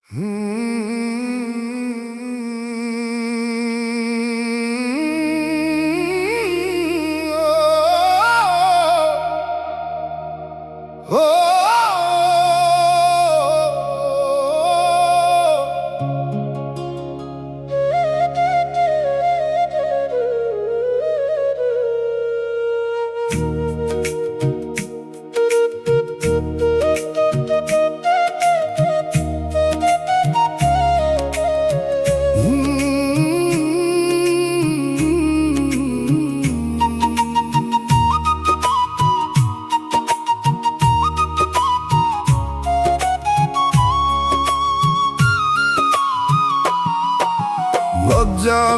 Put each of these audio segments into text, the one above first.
লজ্জা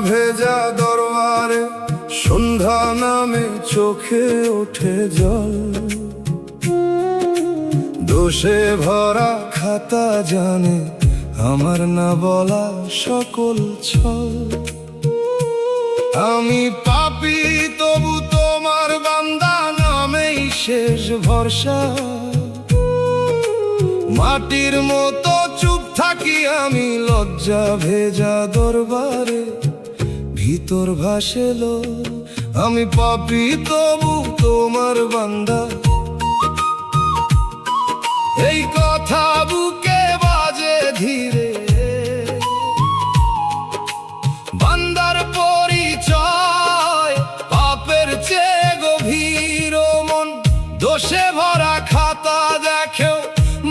ভেজা দরবারে সন্ধ্যা নামে চোখে ওঠে জল, দোষে ভরা খাতা জানে আমার না বলা সকল ছল। আমি পাপী তবু তোমার বান্দা নামেই শেষ ভরসা, মাটির মতো চুপ থাকি আমি লজ্জা ভেজা দরবারে ভিতর ভাসেলো। আমি পাপী তবু তোমার বান্দা, এই কথা বুকে বাজে ধীরে। বান্দার পরিচয় পাপের চেয়ে গভীর, মন দোষে ভরা খাতা দেখেও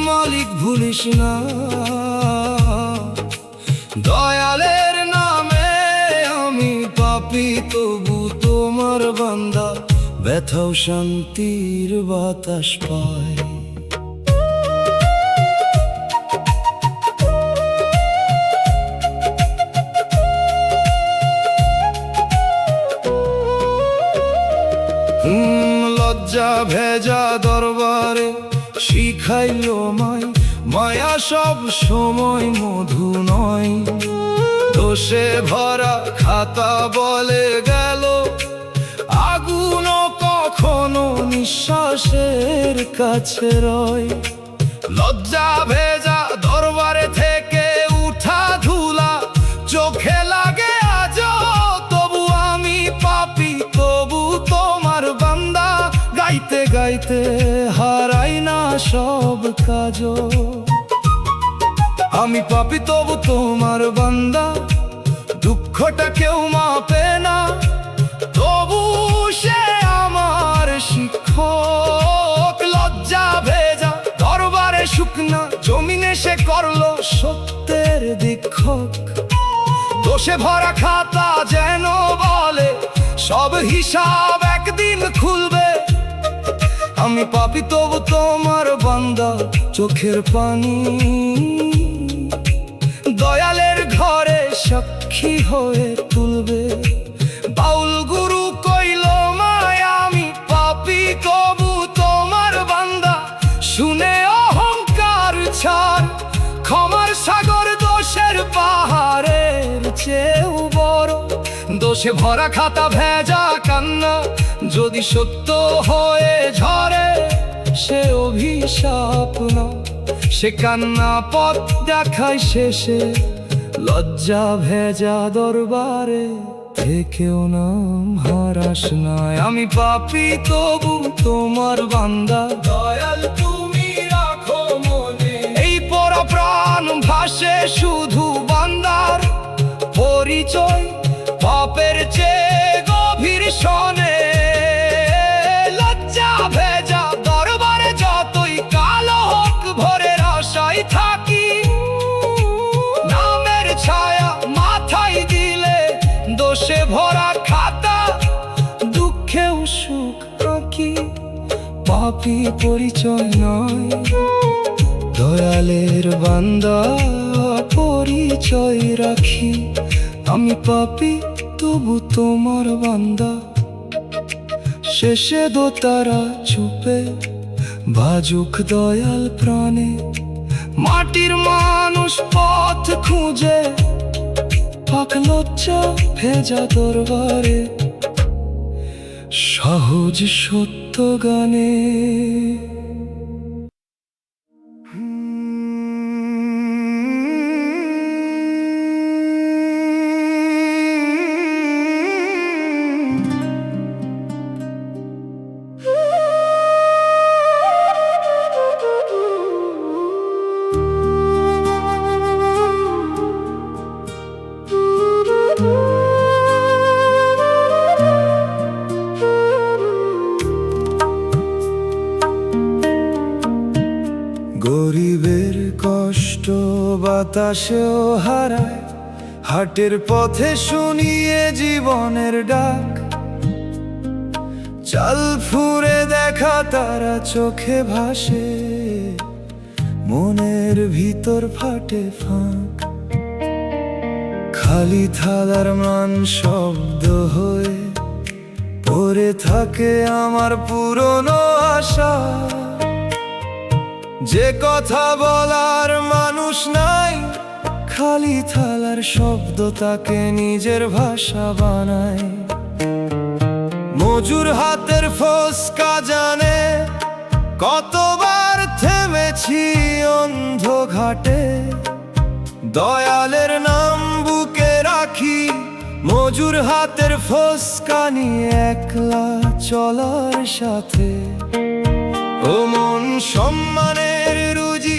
মালিক ভুলিস না। দয়ালের নামে আমি পাপী তবু তোমার বান্দা, ব্যথাও শান্তির বাতাস পায়। লজ্জা ভেজা দরবারে শিখাইলো মায়া সব সময় মধু নয়। দোষে ভরা খাতা বলে গেল আগুন কখনো নিঃশ্বাসের কাছে রয়। লজ্জা ভেজা দরবারে থেকে উঠা ধুলা চোখে লাগে আজ, তবু আমি পাপী তবু তোমার বান্দা, গাইতে গাইতে হারাই না সব কাজ। আমি পাপী তবু তোমার বান্দা, দুঃখটা কেউ মাপে না, তবু সে আমার শিক্ষক। লজ্জা ভেজা দরবারে শুকনা জমিনে সে করলো সত্যের দীক্ষক। দোষে ভরা খাতা যেন বলে সব হিসাব একদিন খুলবে। আমি পাপী তবু তোমার বান্দা, চোখের পানি দয়ালের ঘরে সাক্ষী হয়ে তুলবে। বাউল গুরু কইল মায়া আমি পাপী তবু তোমার বান্দা, শুনে অহংকার ছাড়, ক্ষমার সাগর দোষের পাহাড়ের চেয়েও বড়। দোষে ভরা খাতা ভেজা কান্না যদি সত্য হয়ে ঝরে, সে অভিশাপ না, সে কান্না পথ দেখায় শেষে। লজ্জা ভেজা দরবারে থেকেও নাম হারাস নাই, আমি পাপী তবু তোমার বান্দা, দয়াল তুমি রাখো মনে। এই পরা প্রাণ ভাসে শুধু বান্দার পরিচয়, পাপের চেয়ে গভীর শোনে। লজ্জা ভেজা দরবারে যতই কালো হোক ভোরের আশায় থাকি, নামের ছায়া মাথায় দিলে দোষে ভরা খাতা দুঃখেও সুখ আঁকি। পাপী পরিচয় নয়, দয়ালের বান্দা পরিচয় রাখি। আমি পাপী তবু তোমার বান্দা, শেষে দোতারা চুপে বাজুক দয়াল প্রাণে। মাটির মানুষ পথ খুঁজে পাক লজ্জা ভেজা দরবারে, সহজ সত্য গানে। কষ্ট বাতাসেও হারায়, হাটের পথে শুনিয়ে জীবনের ডাক। চাল ফুঁড়ে দেখা তারা চোখে ভাসে, মনের ভিতর ফাটে ফাঁক। খালি থালার মান শব্দ হয়ে পড়ে থাকে আমার পুরনো আশা। যে কথা বলার মানুষ নাই, খালি থালার শব্দ তাকে নিজের ভাষা বানায়। মজুর হাতের ফোসকা জানে কতবার থেমেছি অন্ধ ঘাটে। দয়ালের নাম বুকে রাখি, মজুর হাতের ফোসকা নিয়ে একলা চলার সাথে। ও মন সম্মানের রুজি,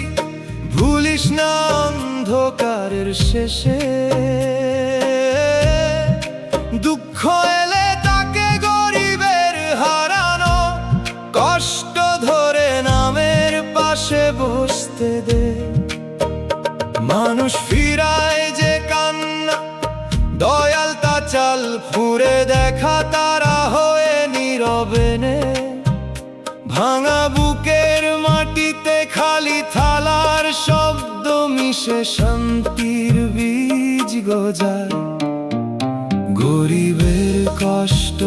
ভুলিস না অন্ধকারের শেষে। দুঃখ এলে তাকে গরিবের হারানো কষ্ট ধরে নামের পাশে বসতে দে। মানুষ ফিরায় যে কান্না, দয়াল তা চাল ফুঁড়ে দেখা তারা হয়ে নীরবে নে। ভাঙা বুকের মাটিতে খালি থালার শব্দ মিশে শান্তির বীজ গজায়। গরিবের কষ্ট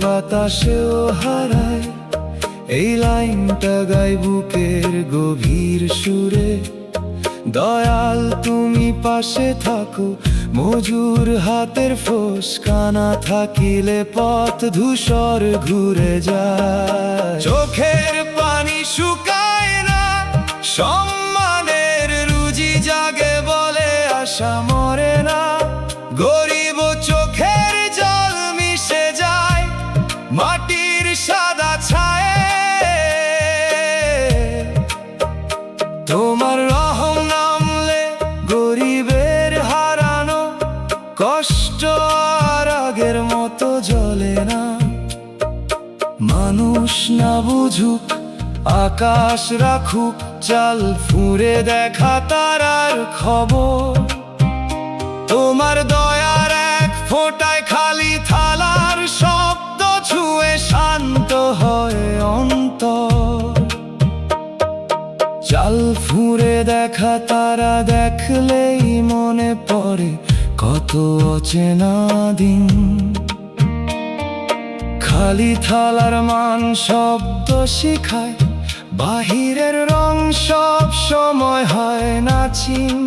বাতাসেও হারায়, এই লাইনটা গাই বুকের গভীর সুরে। দয়াল তুমি পাশে থাকো, মজুর হাতের ফোসকা না থাকিলে পথ ধূসর ঘুরে যায়। চোখের পানি শুকায় না, সম্মানের রুজি জাগে বলে আশা মরে না। গরিব চোখের জল মিশে যায় মাটির সাদা ছায়ে। তোমার রহম নামলে গরিবের হারানো কষ্ট আর আগের মতো জ্বলে না। মানুষ না বুঝুক, আকাশ রাখুক, চাল ফুঁড়ে দেখা তারার খবর। তোমার দয়ার এক ফোঁটায় খালি থালার শব্দ ছুঁয়ে শান্ত হয় অন্তর। চাল ফুঁড়ে দেখা তারা দেখলেই মনে পড়ে কত অচেনা দিন। খালি থালার মান শব্দ শিখায়, বাহিরের রং সব সময় হয় না চিন।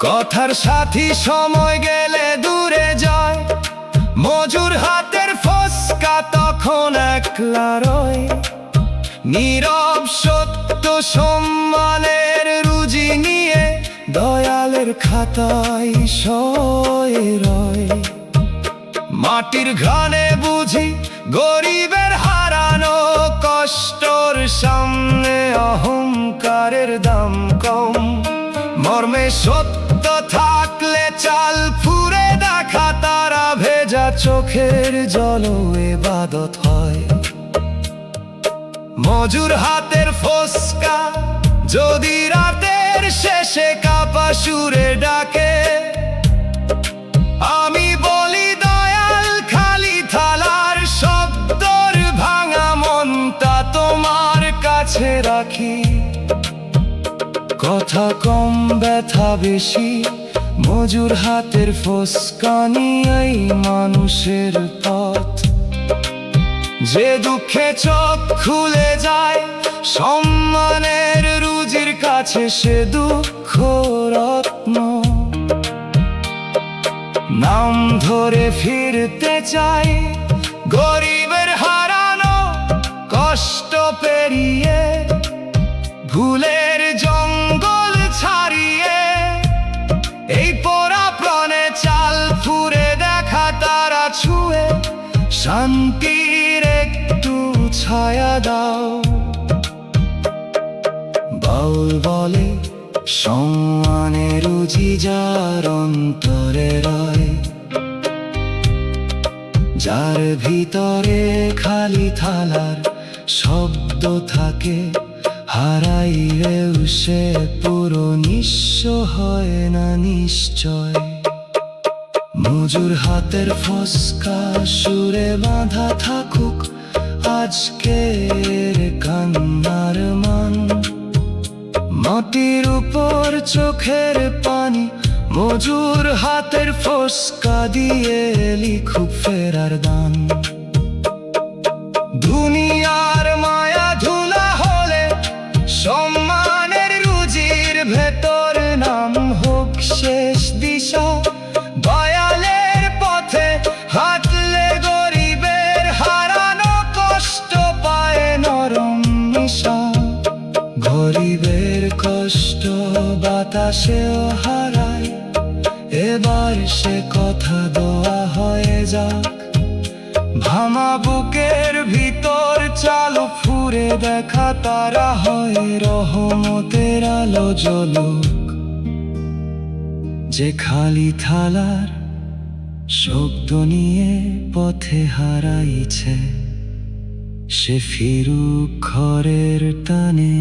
কথার সাথী সময় গেলে দূরে যায়, মজুর হাতের ফোসকা তখন একলা রয়। নীরব সত্য সম্মানের রুজি নিয়ে দয়ালের খাতায় সয়ে রয়। মাটির ঘানে বুঝি গরিবের হারানো কষ্টর সামনে অহংকারের দাম কম। মর্মে সত্য থাকলে চাল ফুঁড়ে দেখা তারা ভেজা চোখের জলও ইবাদত হয়। মজুর হাতের ফোসকা যদি রাতের শেষে কাপা সুরে ডাকে, আমি বলি দয়াল খালি থালার শব্দর ভাঙা মনটা তোমার কাছে রাখি। কথা কম ব্যথা বেশি, মজুর হাতের ফোসকা নিয়েই মানুষের পথ। যে দুঃখে চোখ খুলে যায় সম্মানের রুজির কাছে, সে দুঃখ রত্ন। নাম ধরে ফিরতে চাই গরিবের হারানো কষ্ট পেরিয়ে, ভুলের জঙ্গল ছাড়িয়ে। এই পোড়া প্রাণে চাল ফুঁড়ে দেখা তারা ছুঁয়ে শান্তির একটু ছায়া দাও। বাউল বলে সম্মানের রুজি যার অন্তরে রয়, যার ভিতরে খালি থালার শব্দ থাকে, হারাইলেও সে পুরো নিঃস্ব হয় না নিশ্চয়। মজুর হাতের ফসকা সুরে বাঁধা থাকুক আজকের কান্নার মান। মাটির উপর চোখের পানি মজুর হাতের ফসকা দিয়ে লিখুক ফেরার দান। দুনিয়ার মায়া ধুলা হলে সম্মানের রুজির ভেতর নাম হোক শেষ দিশা। দয়ালের পথে হাঁটলে গরিবের হারানো কষ্ট পায় নরম নিশা। গরিবের কষ্ট বাতাসেও হারায়, এবার সে কথা দোয়া হয়ে যাক। ভাঙা বুকের ভিতর চালু ফুরে দেখা তারা হয় রহমতের আলো জ্বলুক। যে খালি থালার শব্দ নিয়ে পথে হারাইছে সে ফিরুক ঘরের টানে।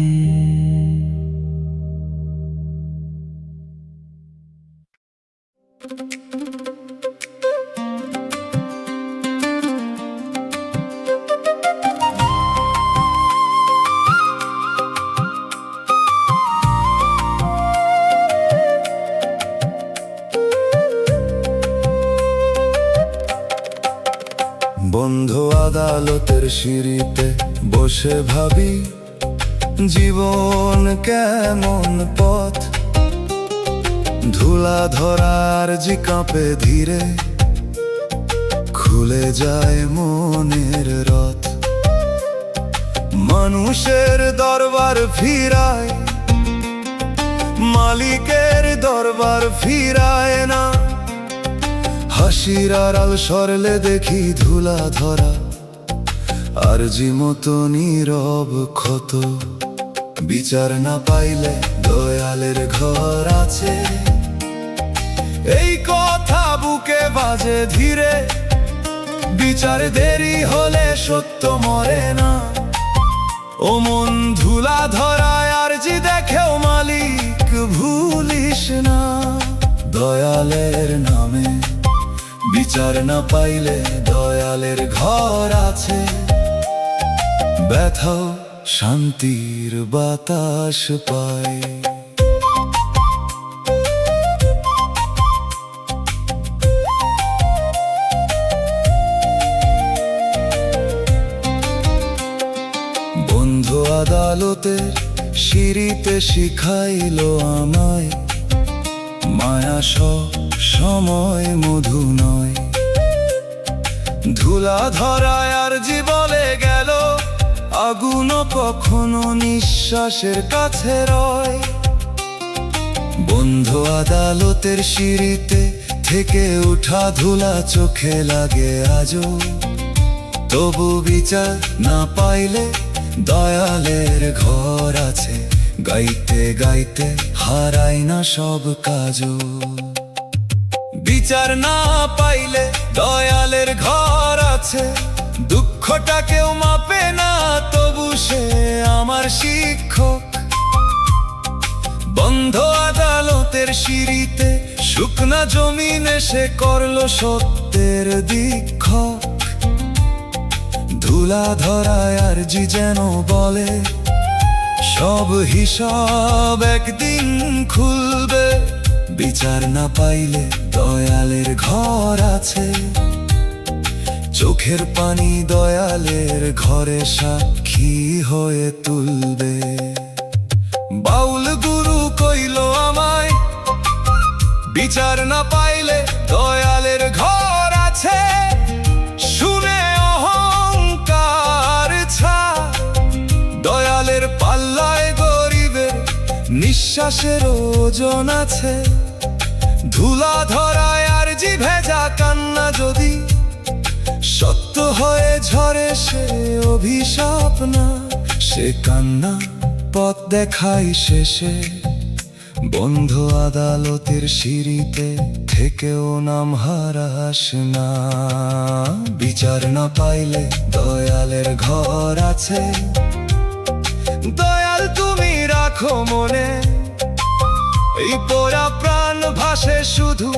বন্ধ আদালতের সিঁড়িতে বসে ভাবি জীবন কেমন পথ। ধুলা ধরার জি কাঁপে ধীরে খুলে যায় মনের রথ। মানুষের দরবার ফিরায়, মালিকের দরবার ফিরায় না। হাসির আড়াল সরলে দেখি ধুলা ধরা আর জি মতো নীরব ক্ষত। বিচার না পাইলে দয়ালের ঘর আছে, এই কথা বুকে বাজে ধীরে। বিচার দেরি হলে সত্য মরে না। ও মন ধুলা ধরায় আর জি দেখেও মালিক ভুলিস না। দয়ালের নামে বিচার না পাইলে দয়ালের ঘর আছে, ব্যথাও শান্তির বাতাস পায়। বন্ধু আদালতের সিঁড়িতে শিখাইলো আমায় মায়া সব সময় মধু নয়। ধুলা ধরায় আর জি বলে গেল আগুনও কখনো নিঃশ্বাসের কাছে রয়। বন্ধ আদালতের সিঁড়িতে থেকে উঠা ধুলা চোখে লাগে আজও। তবু বিচার না পাইলে দয়ালের ঘর আছে, গাইতে গাইতে হারাই না সব কাজও। বিচার না পাইলে দয়ালের ঘর আছে, দুঃখটা কেউ মাপে না তবু সে আমার শিক্ষক। বন্ধ আদালতের সিঁড়িতে শুকনা জমিনে সে করলো সত্যের দীক্ষক। ধুলা ধরায় আর জি যেন বলে সব হিসাব একদিন খুলবে। বিচার না পাইলে দয়ালের ঘর আছে, চোখের পানি দয়ালের ঘরে সাক্ষী হয়ে তুলবে। বাউল গুরু কইল আমায় বিচার না পাইলে দয়ালের ঘর আছে। শুনে অহংকার ছা দয়ালের পাল্লায় গরিবের নিঃশ্বাসের ওজন আছে। ধুলা ধরায় আর জি ভেজা কান্না যদি সত্য হয়ে ঝরে সে অভিশাপ না। সে কান্না পথ দেখাই শেষে। বন্ধ আদালতের সিঁড়িতে থেকেও নাম হারাস না। বিচার না পাইলে দয়ালের ঘর আছে, দয়াল তুমি রাখো মনে। এই পোড়া প্রাণ ভাসে শুধু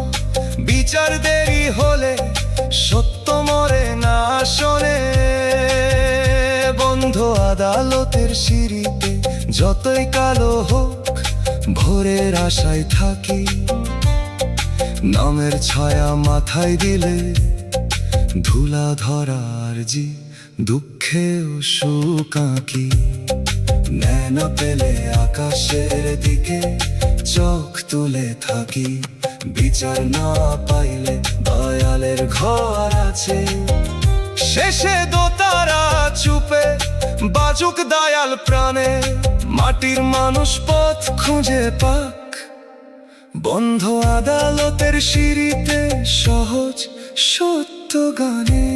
বিচার দেরি হলে, সত্য মরে না শোনে। বন্ধ আদালতের সিঁড়িতে যতই কালো হোক, ভোরের আশায় থাকি। নামের ছায়া মাথায় দিলে ধুলা ধরার জি, দুঃখেও সুখ আঁকি। ন্যায় না পেলে আকাশের দিকে চোখ তুলে থাকি। বিচার না পাইলে দয়ালের ঘর আছে। শেষে দোতারা চুপে বাজুক দয়াল প্রাণে, মাটির মানুষ পথ খুঁজে পাক। বন্ধ আদালতের সিঁড়িতে সহজ সত্য গানে।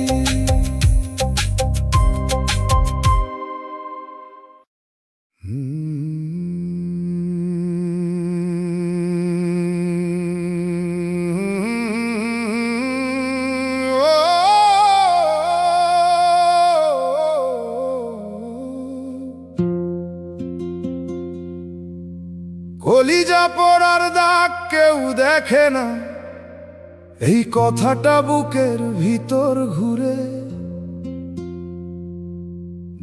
কলিজা পড়ার দাগ কেউ দেখে না, এই কথাটা বুকের ভিতর ঘুরে।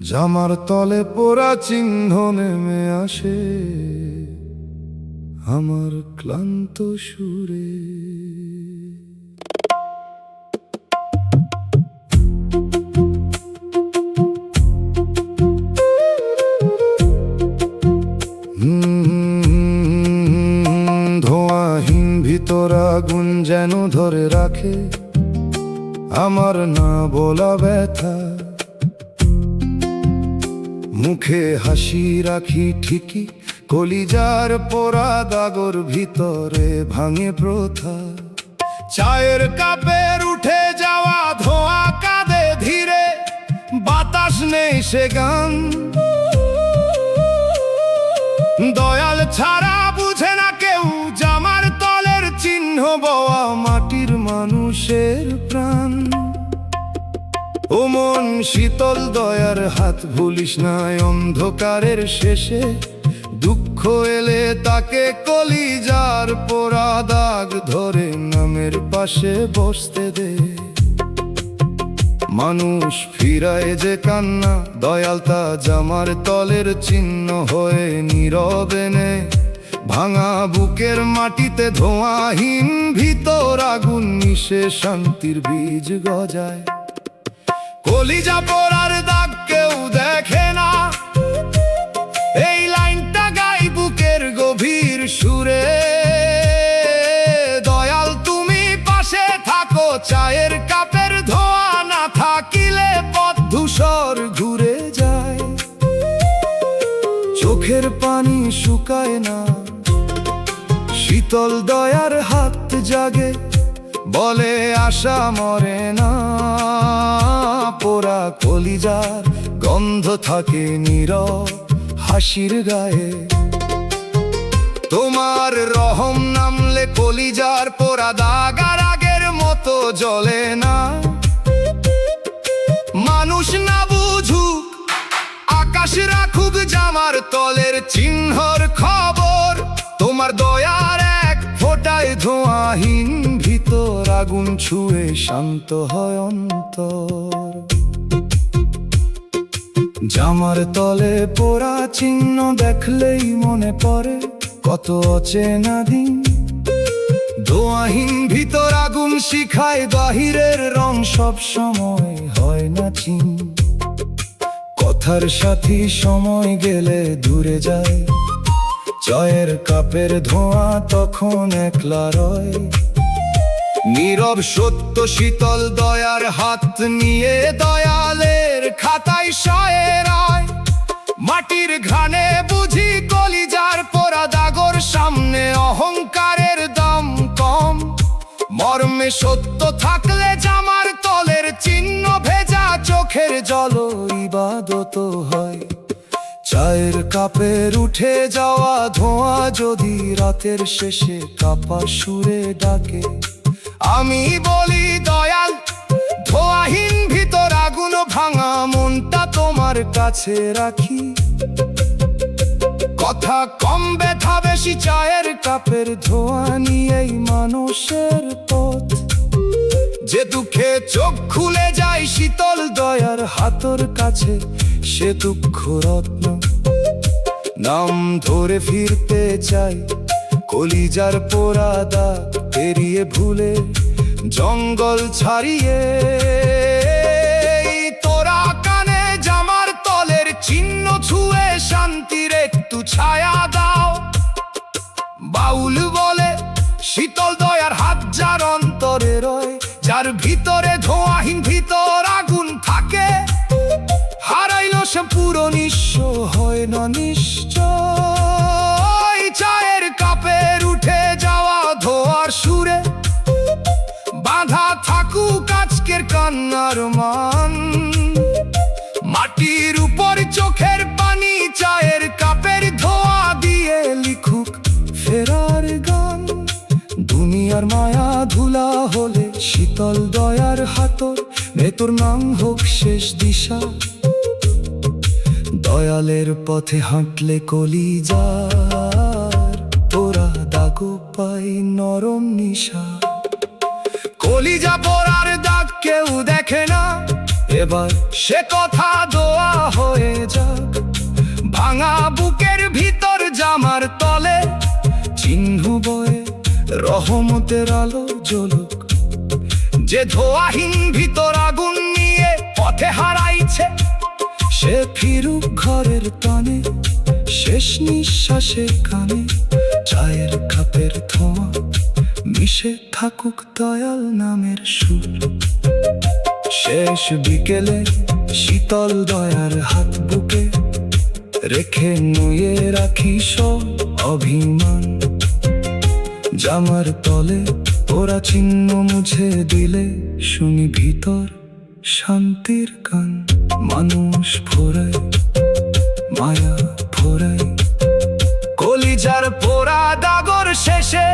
জামার তলে পোড়া চিহ্ন নেমে আসে আমার ক্লান্ত সুরে। ধোঁয়াহীন ভিতর আগুন যেন ধরে রাখে আমার না বলা ব্যথা। মুখে হাসি রাখি ঠিকই, কলিজার পোড়া দাগর ভিতরে ভাঙে প্রথা। চায়ের কাপের উঠে যাওয়া ধোঁয়া কাঁদে ধীরে, বাতাস নেই সে গান। দয়াল ছাড়া বুঝে না কেউ জামার তলের চিহ্ন বওয়া মাটির মানুষের প্রাণ। ও মন শীতল দয়ার হাত ভুলিস না, অন্ধকারের শেষে দুঃখ এলে তাকে কলিজার পোড়া দাগ ধরে নামের পাশে বসতে দে। মানুষ ফিরায় যে কান্না, দয়াল তা জামার তলের চিহ্ন হয়ে নীরবে নে। ভাঙা বুকের মাটিতে ধোঁয়াহীন ভিতর আগুন মিশে শান্তির বীজ গজায়। কলিজা পোড়ার দাগ কেউ দেখে না, এই লাইনটা গাই বুকের গভীর সুরে। দয়াল তুমি পাশে থাকো, চায়ের কাপের ধোঁয়া না থাকিলে পথ ধূসর ঘুরে যায়। চোখের পানি শুকায় না, শীতল দয়ার হাত জাগে, বলে আশা মরে না। পোড়া কলিজার গন্ধ থাকে নীরব হাসির গায়ে। তোমার রহম নামলে কলিজার পোড়া দাগ আর আগের মতো জ্বলে না। মানুষ না বুঝুক, আকাশ রাখুক জামার তলের চিহ্নর খবর। তোমার দয়ার এক ফোঁটায় ধোঁয়াহীন ভিতর আগুন ছুঁয়ে শান্ত হয় অন্তর। জামার তলে পোড়া চিহ্ন দেখলেই মনে পড়ে কত অচেনা দিন। ধোঁয়াহীন ভিতর আগুন শিখায় বাহিরের রং সব সময় হয় না চিন। কথার সাথী সময় গেলে দূরে যায়, চায়ের কাপের ধোঁয়া তখন একলা রয়। নীরব সত্য শীতল দয়ার হাত নিয়ে দয়ালের খাতায় শয়ে রায়। মাটির ঘানে বুঝি কলিজার পোড়া দাগর সামনে অহংকারের দাম কম। মর্মে সত্য থাকলে জামার তলের চিহ্ন ভেজা চোখের জল ইবাদত হয়। চায়ের কাপের উঠে যাওয়া ধোঁয়া যদি রাতের শেষে কাপা সুরে ডাকে, আমি বলি দয়াল ধোঁয়াহীন ভিতর আগুন ভাঙা মনটা তোমার কাছে রাখি। কথা কম ব্যথা বেশি, চায়ের কাপের ধোয়া নিয়েই মানুষের পথ। যে দুঃখে চোখ খুলে যায় শীতল দয়ার হাতর কাছে, সে দুঃখ রত্ন। নাম ধরে ফিরতে চাই কলিজার পোড়া দাগ পেরিয়ে, ভুলে জঙ্গল ছাড়িয়ে। তোরা কানে জামার তলের চিহ্ন ছুঁয়ে শান্তির একটু ছায়া দাও। বাউল বলে শীতল দয়ার হাত যার অন্তরে রয়, যার ভিতরে ধোঁয়াহীন ভিতর আগুন থাকে। হারাইল সে পুরো নিঃস্ব, হয় না নিশ্চয়। চায়ের কাপের উঠে যাওয়া ধোয়ার সুরে বাঁধা থাকুক আজকের কান্নার মান। মাটির উপর চোখের পানি চায়ের কাপের ধোয়া দিয়ে লিখুক ফেরার গান। দুনিয়ার মায়া ধুলা হলে শীতল দয়ার হাতর ভেতর নাম হোক শেষ দিশা। দয়ালের পথে হাঁটলে কলিজার তোরা দাগো পাই নরম নিশা। কলিজা পোড়ার দাগ কেউ দেখে না, এবার সে কথা দোয়া হয়ে যাক। ভাঙা বুকের ভিতর জামার তলে চিহ্ন বয়ে রহমতের আলো জ্বলুক। যে ধোয়াহীন ভিতর আগুন নিয়ে পথে হারাইছে, সে ফিরুক ঘরের টানে শেষ নিঃশ্বাসের কানে। চায়ের কাপের ধোঁয়া মিশে থাকুক দয়াল নামের সুর। শেষ বিকেলে শীতল দয়ার হাত বুকে রেখে নুয়ে রাখি সব অভিমান। জামার তলে ওরা চিহ্ন মুছে দিলে শুনি ভিতর শান্তির গান। মানুষ ফোরায় মায়া ফোরায় কলিজার পোড়া দাগর শেষে।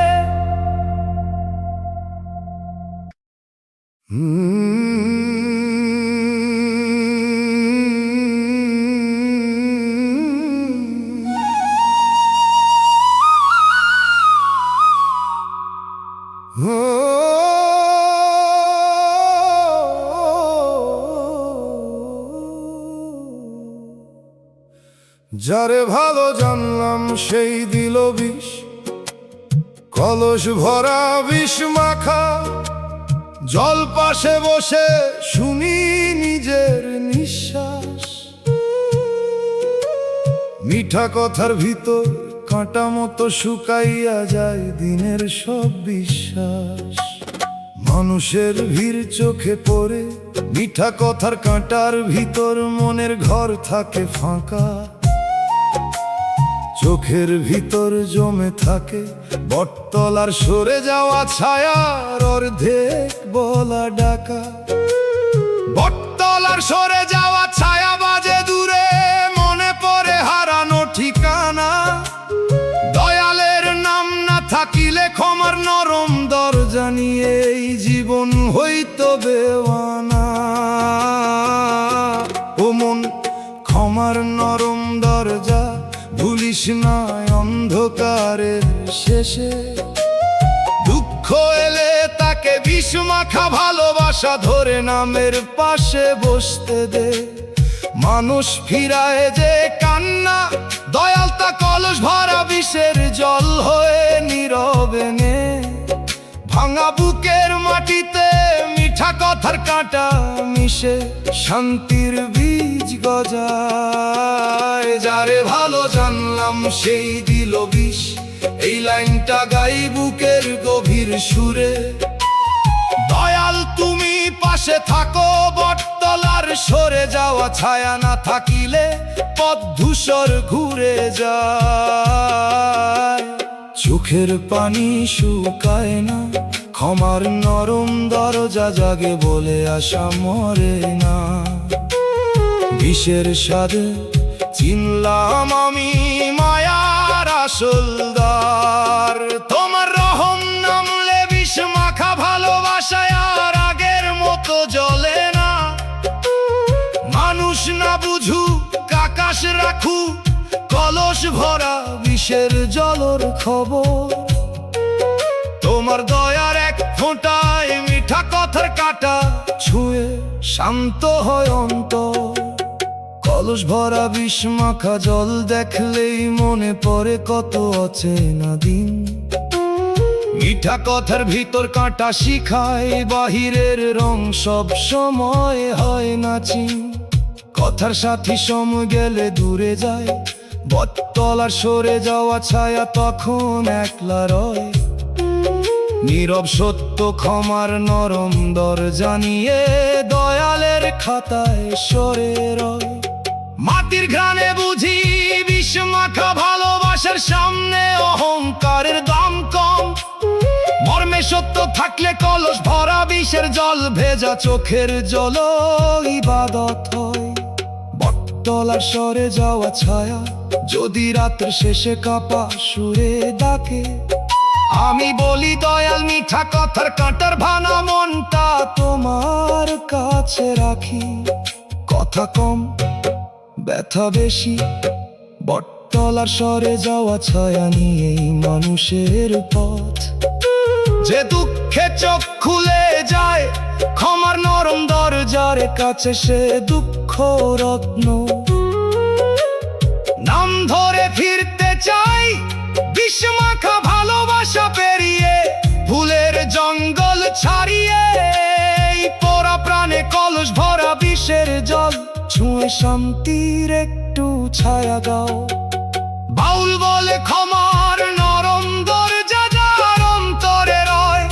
যারে ভালো জানলাম সেই দিল বিষ, কলস ভরা বিষ মাখা। জল পাশে বসে শুনি নিজের নিঃশ্বাস। মিঠা কথার ভিতর কাঁটা মতো শুকাইয়া যায় দিনের সব বিশ্বাস। মানুষের ভিড় চোখে পড়ে মিঠা কথার কাঁটার ভিতর মনের ঘর থাকে ফাঁকা। চোখের ভিতর জমে থাকে বটতলার সরে যাওয়া ছায়ার অর্ধেক বলা ডাকা। বটতলার সরে যাওয়া ছায়া বাজে দূরে, মনে পড়ে হারানো ঠিকানা। দয়ালের নাম না থাকিলে ক্ষমার নরম দরজা নিয়ে এই জীবন হইতো বেওয়ানা। ও মন ক্ষমার নরম দরজা ভুলিস না অন্ধকারের শেষে। দুঃখ এলে তাকে বিষ মাখা ভালোবাসা ধরে নামের পাশে বসতে দে। মানুষ ফিরায় যে কান্না, দয়াল তা কলস ভরা বিষের জল হয়ে নীরবে নে। ভাঙা বুকের মাটিতে মিঠা কথার কাঁটা মিশে শান্তির বীজ গজায়। যারে ভালো জানলাম সেই দিল বিষ, এই লাইনটা গাই বুকের গভীর সুরে। দয়াল তুমি পাশে থাকো বটতলার সরে যাওয়া ছায়া না থাকিলে পথ ধূসর ঘুরে যায়। চোখের পানি শুকায় না, ক্ষমার নরম দরজা জাগে বলে আশা মরে না। বিষের স্বাদে চিনলাম আমি মায়ার আসলদার। তোমার রহম নামলে বিষ মাখা ভালোবাসায় আর আগের মতো জ্বলে না। মানুষ না বুঝুক আকাশ রাখুক কলস ভরা বিষের জলর খবর। তোমার দয়ার এক ফোঁটায় মিঠা কথার কাঁটা ছুঁয়ে শান্ত হয় অন্তর। কলস ভরা বিষ মাখা জল দেখলেই মনে পড়ে কত অচেনা দিন। মিঠা কথার ভিতর কাঁটা শিখায় বাহিরের রং সব সময় হয় না চিন। কথার সাথী সময় গেলে দূরে যায়, বটতলার সরে যাওয়া ছায়া তখন একলা রয়। নীরব সত্য ক্ষমার নরম দরজা নিয়ে দয়ালের খাতায় সরে রয়। মাটির ঘ্রাণে বুঝি বিষ মাখা ভালোবাসার সামনে অহংকারের দাম কম। মর্মে সত্য থাকলে কলস ভরা বিষের জল ভেজা চোখের জল ইবাদত হয়। বটতলার সরে যাওয়া ছায়া যদি রাত্র শেষে কাঁপা সুরে ডাকে, আমি বলি দয়াল মিঠা কথার কাঁটার ভানা মনটা তোমার কাছে রাখি। কথা কম ব্যথা বেশি, বটতলার সরে যাওয়া ছায়া নিয়েই মানুষের পথ। যে দুঃখে চোখ খুলে যায় ক্ষমার নরম দরজার কাছে, সে দুঃখ রত্ন। নাম ধরে ফিরতে চাই বিষ মাখা ভালোবাসা পেরিয়ে, ভুলের জঙ্গল ছাড়িয়ে। এই পোড়া প্রাণে কলস ভরা বিষের জল ছুঁয়ে শান্তির একটু ছায়া দাও। বাউল বলে ক্ষমার নরম দরজা যার অন্তরে রয়,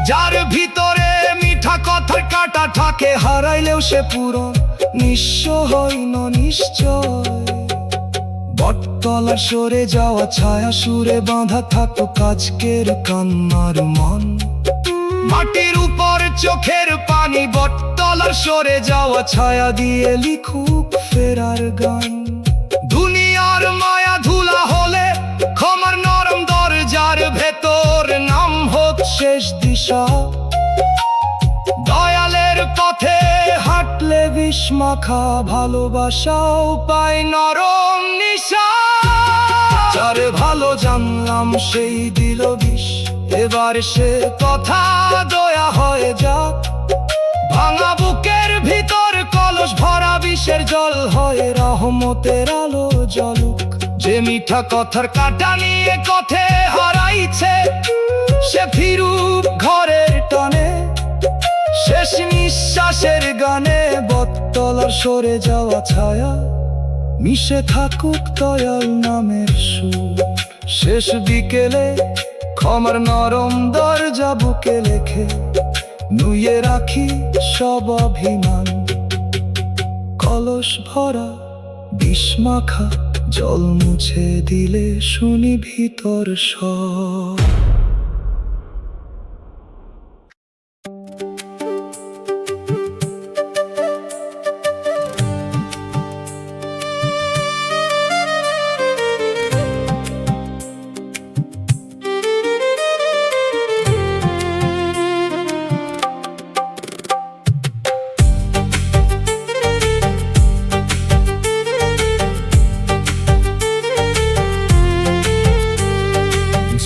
যার ভিতরে মিঠা কথার কাঁটা থাকে, হারাইলেও সে পূরণ নিঃস্ব হয় না নিশ্চয়। বটতলার সরে যাওয়া ছায়া সুরে বাঁধা থাকো কাজকের কান্নার মন। মাটির উপর চোখের পানি বটতলার সরে যাওয়া ছায়া দিয়ে লিখুক ফেরার গান। দুনিয়ার মায়া ধুলা হলে ক্ষমার নরম দরজার ভেতর নাম হোক শেষ দিশা। দয়ালের পথে হাঁটলে বিষ মাখা ভালোবাসাও পায় নরম নিশা। যারে ভালো জানলাম সেই দিল বিষ, এবার সে কথা দয়া হয়ে যাক। ভাঙা বুকের ভিতর কলস ভরা বিষের জল হয় রহমতের আলো জ্বলুক। যে মিঠা কথার কাঁটা নিয়ে কথে হারাইছে, সে ফিরুক ঘরের টানে শেষ নিঃশ্বাসের গানে। বটতলার সরে যাওয়া ছায়া মিশে থাকুক দয়াল নামের সুর। শেষ বিকেলে ক্ষমার নরম দরজা বুকে লেখে, নুয়ে রাখি সব অভিমান। কলস ভরা বিষ মাখা জল মুছে দিলে শুনি ভিতর সব।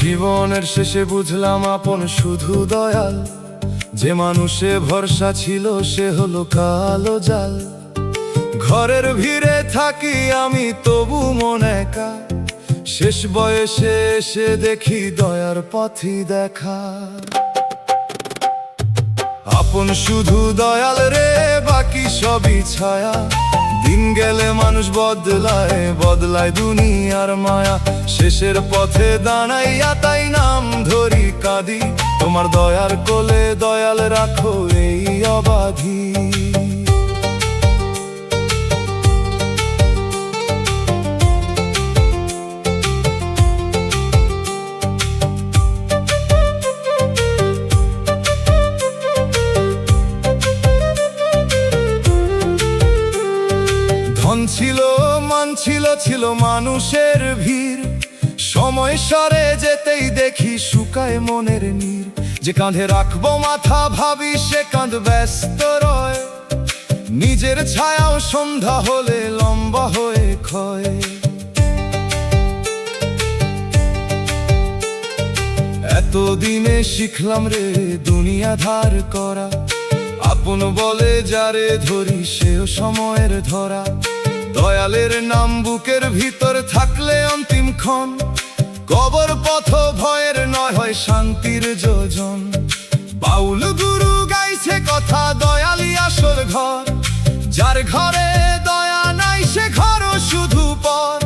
জীবনের শেষে বুঝলাম আপন শুধু দয়াল। যে মানুষে ভরসা ছিল সে হলো কালো জাল। ঘরের ভিড়ে থাকি আমি তবু মন একা, শেষ বয়সে এসে দেখি দয়ার পথই দেখা। আপন শুধু দয়াল রে, বাকি সবই ছায়া। দিন গেলে মানুষ বদলায়, বদলায় দুনিয়ার মায়া। শেষের পথে দাঁড়াইয়া তাই নাম ধরি কাঁদি, তোমার দয়ার কোলে দয়াল রাখো এই অবাধি। ধন ছিল মান ছিল, ছিল মানুষের ভিড়। সময় সরে যেতেই দেখি শুকায় মনের নীর। যে কাঁধে রাখবো মাথা ভাবি সে কাঁধ ব্যস্ত রয়। নিজের ছায়াও সন্ধ্যা হলে লম্বা হয়ে ক্ষয়। এতদিনে শিখলাম রে দুনিয়া ধার করা, আপন বলে যারে ধরি সেও সময়ের ধরা। দয়ালের নাম বুকের ভিতর থাকলে অন্তিম ক্ষণ, কবর পথ ভয়ের নয় হয় শান্তির যোজন। বাউল গুরু গাইছে কথা দয়ালি আসল ঘর, যার ঘরে দয়া নাই সে ঘর শুধু পর।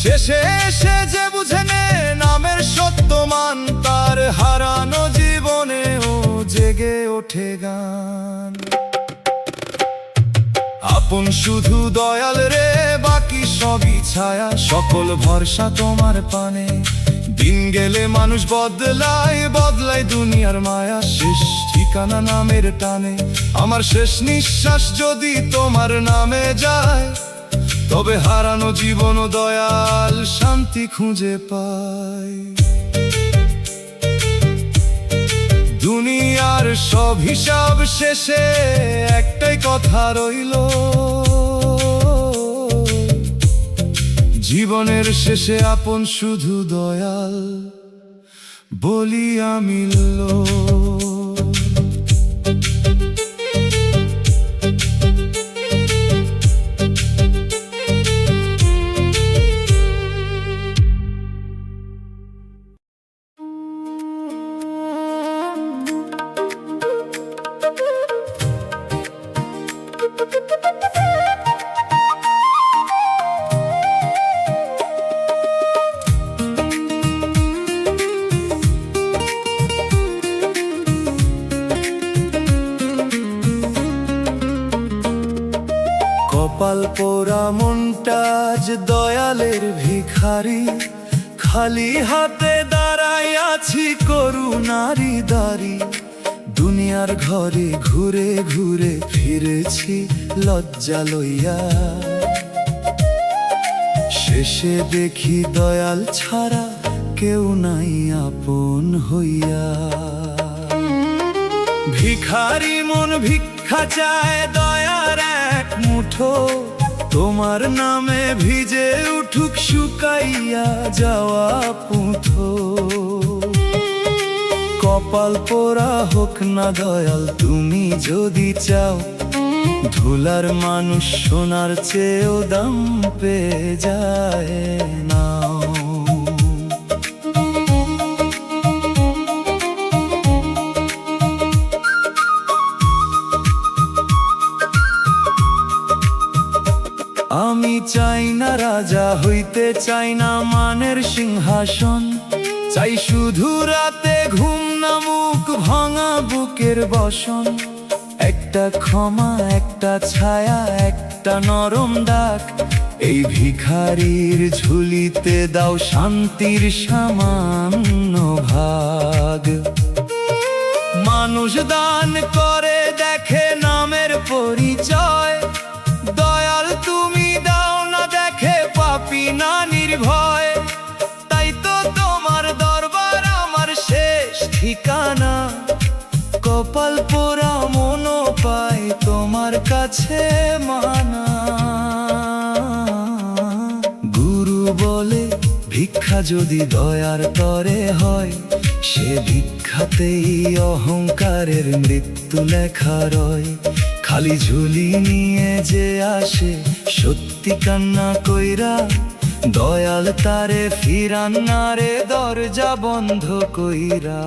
শেষে এসে যে বুঝে নে নামের সত্যমান, তার হারানো জীবনেও জেগে ওঠে গান। আপন শুধু দয়াল রে, বাকি সবই ছায়া, সকল ভরসা তোমার পানে। দিন গেলে মানুষ বদলায়, বদলায় দুনিয়ার মায়া, শেষ ঠিকানা নামের টানে। আমার শেষ নিঃশ্বাস যদি তোমার নামে যায়, তবে হারানো জীবন দয়াল শান্তি খুঁজে পায়। দুনিয়ার সব হিসাব শেষে একটাই কথা রইল, জীবনের শেষে আপন শুধু দয়াল বলিয়া মিলল। কপাল পোড়া মনটা আজ দয়ালের ভিখারি, খালি হাতে দাঁড়াই আছি করুণারি দারি। দুনিয়ার ঘরে ঘুরে ঘুরে ফিরেছি লজ্জা লইয়া, শেষে দেখি দয়াল ছাড়া কেউ নাই আপন হইয়া। ভিখারি মন ভিক্ষা চায় দয়ার এক মুঠো, তোমার নামে ভিজে উঠুক শুকাইয়া যাওয়া পুঁথো। কপাল পোড়া হোক না দয়াল তুমি যদি চাও, ধুলার মানুষ সোনার চেয়েও দাম পেয়ে যায় নাও। আমি চাই না রাজা হইতে, চাই না মানের সিংহাসন, চাই শুধু রাতে ঘুম না মুখ ভাঙা বুকের বসন। একটা ক্ষমা, একটা ছায়া, একটা নরম ডাক, এই ভিখারির ঝুলিতে দাও শান্তির সামান্য ভাগ। মানুষ দান করে দেখে নামের পরিচয়, দয়াল তুমি দাও না দেখে পাপী না নির্ভয়। তাই তো তোমার দরবার আমার শেষ ঠিকানা, কপাল পোড়া মনো পায় তোমার কাছে মানা। গুরু বলে ভিক্ষা যদি দয়ার তরে হয়, সে ভিক্ষাতেই অহংকারের মৃত্যু লেখা রয়। খালি ঝুলি নিয়ে যে আসে সত্যি কান্না কইরা, দয়াল তারে ফিরান্না রে দরজা বন্ধ কইরা।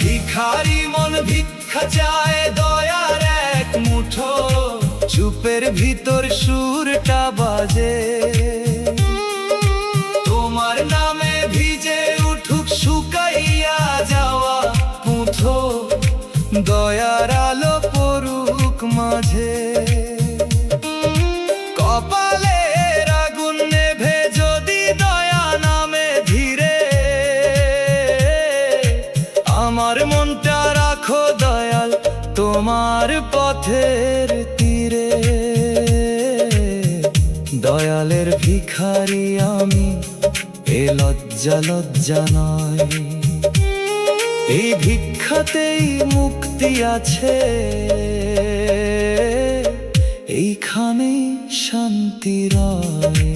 ভিখারি মন ভিক্ষা চায় দয়ার এক মুঠো, চুপের ভিতর সুরটা বাজে। তোমার নামে ভিজে উঠুক শুকাইয়া যাওয়া পুঁথো, দয়ার আলো পড়ুক মাঝে। কপালের আগুন নেভে যদি দয়া নামে ধীরে, আমার মনটা রাখো দয়াল তোমার পথের তীরে। দয়ালের ভিখারি আমি, এ লজ্জা লজ্জা নয়, এই ভিক্ষাতেই মুক্তি আছে, এইখানেই শান্তি রয়।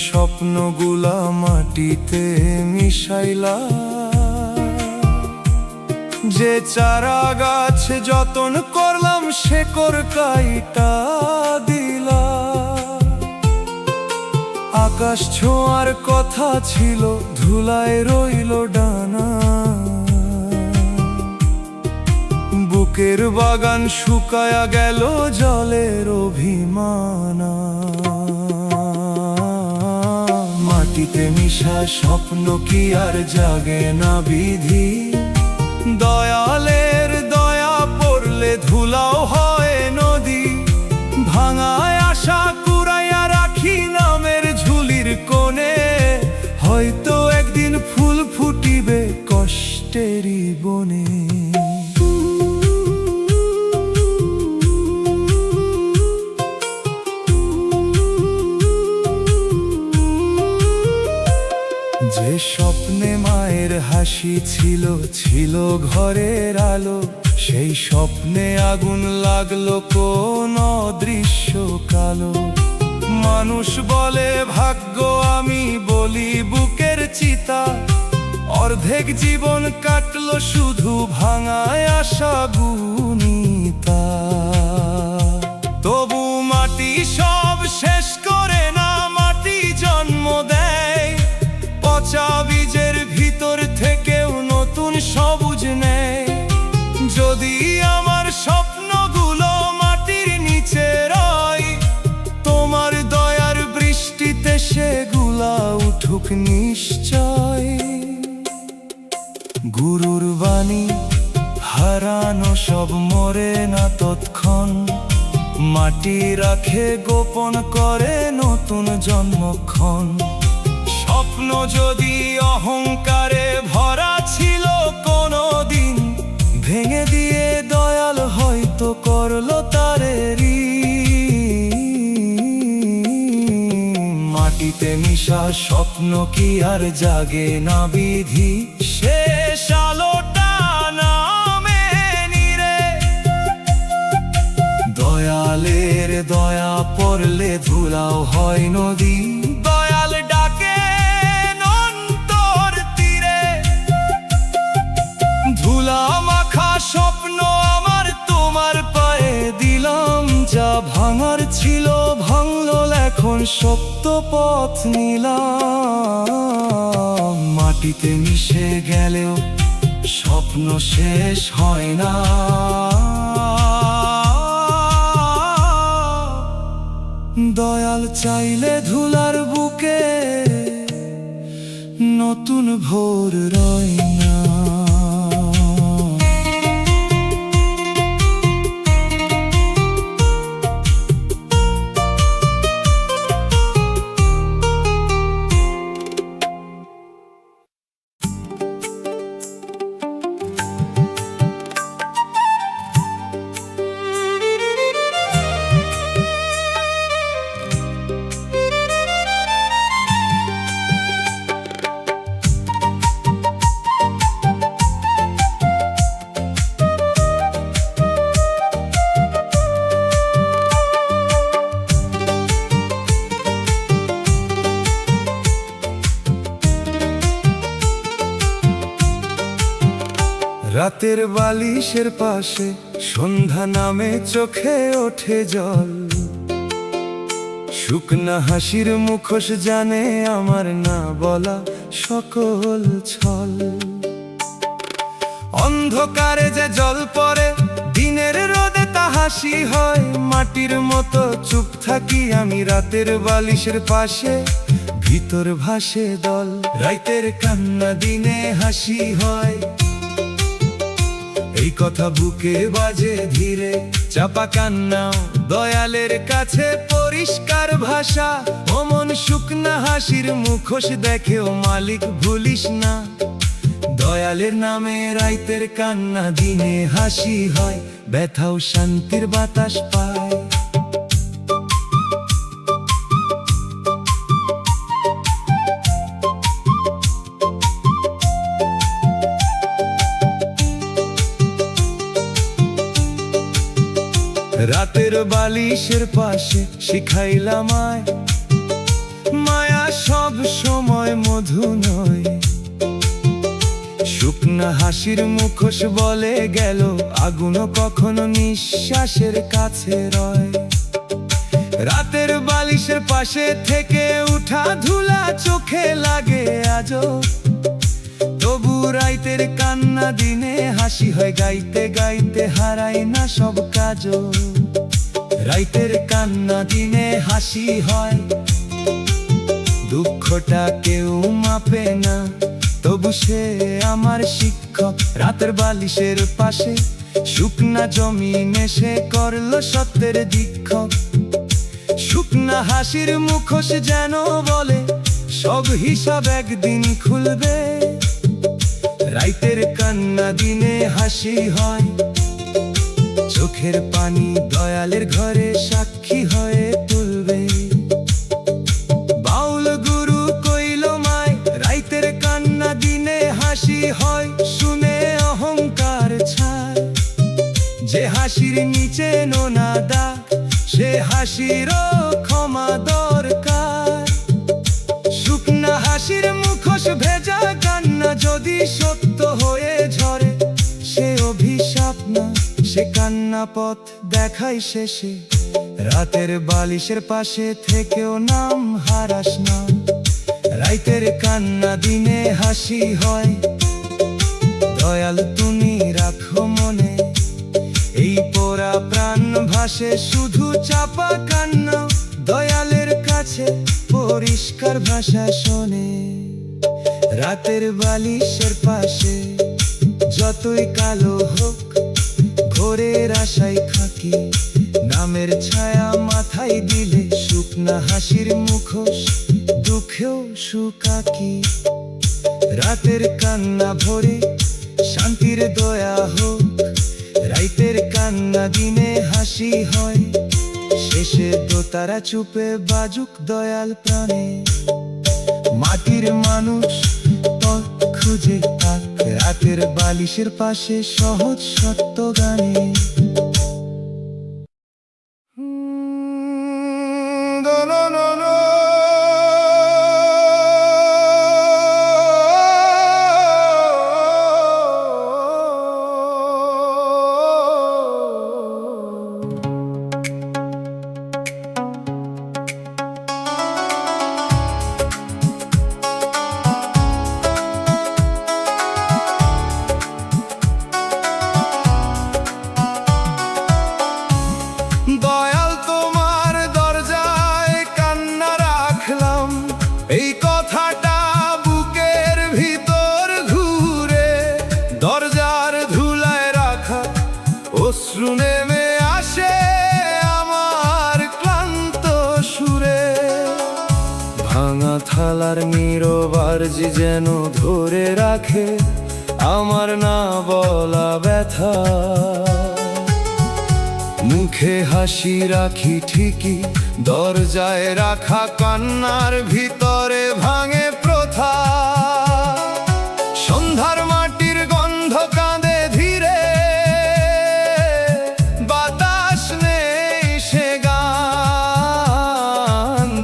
স্বপ্নগুলা মাটিতে মিশাইলা, যে চারা গাছ যতন করলাম শেকড় কাইটা দিলা। আকাশ ছোঁয়ার কথা ছিল, ধুলায় রইল ডানা। বুকের বাগান শুকায়া গেল জলের অভিমানা। মাটিতে মিশা স্বপ্ন কি আর জাগে না বিধি? দয়ালের দয়া পড়লে ধুলাও হয় নদী। ভাঙায় আশা কুড়াইয়া রাখি নামের ঝুলির কোণে, হয়তো একদিন ফুল ফুটিবে কষ্টেরই বনে। যে স্বপ্নে মায়ের হাসি ছিল, ছিল ঘরের আলো, সেই স্বপ্নে আগুন লাগলো কোন অদৃশ্য কালো। মানুষ বলে ভাগ্য, আমি বলি বুকের চিতা। অর্ধেক জীবন কাটলো শুধু ভাঙায় আশা গুনিতা। তবু মাটি সব শেষ করে না, মাটি জন্ম দেয়। পচা বীজের ভিতর থেকেও নতুন সবুজ নেয়। যদি আমার স্বপ্নগুলো মাটির নিচে রয়, তোমার দয়ার বৃষ্টিতে সেগুলা উঠুক নিশ্চয়। গুরুর বাণী হারানো সব মরে না তৎক্ষণ, মাটি রাখে গোপন করে নতুন জন্মক্ষণ। স্বপ্ন যদি অহংকারে ভরা ছিল কোনোদিন, ভেঙে দিয়ে দয়াল হয়তো করলো তারেরই। মাটিতে মিশা স্বপ্ন কি আর জাগে না বিধি? শেষ আলোটা নামে নিরে, দয়ালের দয়া পড়লে ধুলাও হয় নদী। দয়াল ডাকে অন্তর তীরে, ধুলা মাখা স্বপ্ন আমার তোমার পায়ে দিলাম। যা ভাঙার ছিল ভাঙলো, এখন সত্য পথ নিলাম। মাটিতে মিশে গেলেও স্বপ্ন শেষ হয় না। দয়াল চাইলে ধুলার বুকে নতুন ভোর রয় না। রাতের বালিশের পাশে সন্ধ্যা নামে চোখে ওঠে জল। শুকনা হাসির মুখোশ জানে আমার না বলা সকল ছল। অন্ধকারে যে জল পড়ে দিনের রোদে তা হাসি হয়। মাটির মতো চুপ থাকি আমি রাতের বালিশের পাশে, ভিতর ভাসে দল। রাতের কান্না দিনে হাসি হয়, এই কথা বুকে বাজে ধীরে। চাপা কান্নাও দয়ালের কাছে পরিষ্কার ভাষা। অমন শুকনা হাসির মুখোশ দেখেও মালিক ভুলিস না। দয়ালের নামে রাইতের কান্না দিনে হাসি হয়, ব্যথাও শান্তির বাতাস পায়। রাতের বালিশের পাশে শিখাইলাম মায়া সব সময় মধু নয়। শুকনা হাসির মুখোশ বলে গেল, আগুনও কখনো নিঃশ্বাসের কাছে রয়। রাতের বালিশের পাশে থেকে উঠা ধুলা চোখে লাগে আজও, তবু রাইতের কান্না দিনে হাসি হয়। গাইতে গাইতে হারাই না সব কাজও, রাইতের কান্না দিনে হাসি হয়। দুঃখটা কেউ মাপে না, তবু সে আমার শিক্ষক। রাতের বালিশের পাশে শুকনা জমিনে সে করলো সত্যের দীক্ষক। শুকনা হাসির মুখোশ যেন বলে, সব হিসাব একদিন খুলবে। রাইতের কান্না দিনে হাসি হয়, চোখের পানি দয়ালের ঘরে সাক্ষী হয়ে তুলবে। বাউল গুরু কইল মায়, রাইতের কান্না দিনে হাসি হয়, শুনে অহংকার ছাড়। যে হাসির নিচে নোনা দাগ, সে হাসিরও ক্ষমা দরকার। শুকনা হাসির মুখোশ ভেজা কান্না যদি সত্য হয়ে ঝরে, সে অভিশাপ না, সে কান্না পথ দেখাই শেষে। রাতের বালিশের পাশে থেকেও নাম হারাস না, রাইতের কান্না দিনে হাসি হয়। দয়াল তুমি রাখো মনে, এই পোড়া প্রাণ ভাসে শুধু চাপা কান্না। দয়ালের কাছে পরিষ্কার ভাষা শোনে। রাতের বালিশের পাশে যতই কালো হোক, ভোরের আশায় থাকি। নামের ছায়া মাথায় দিলে শুকনা হাসির মুখোশ দুঃখেও সুকাকি। রাতের কান্না ভরে শান্তির দয়া হোক, রাইতের কান্না দিনে হাসি হয়। শেষে দোতারা চুপে বাজুক দয়াল প্রাণে। মাটির মানুষ পথ খুঁজে থাক, রাতের বালিশের পাশে সহজ সত্য গানে। দয়াল তোমার দরজায় কান্না রাখলাম, এই কথাটা বুকের ভিতর ঘুরে। দরজার ধুলায় রাখা অশ্রু নেমে আসে আমার ক্লান্ত সুরে। ভাঙা থালার নীরব আরজি যেন ধরে রাখে আমার না বলা ব্যথা। মুখে হাসি রাখি ঠিকই, দরজায় রাখা কান্নার ভিতরে ভাঙে প্রথা। সন্ধ্যার মাটির গন্ধ কাঁদে ধীরে, বাতাস নেই সে গান।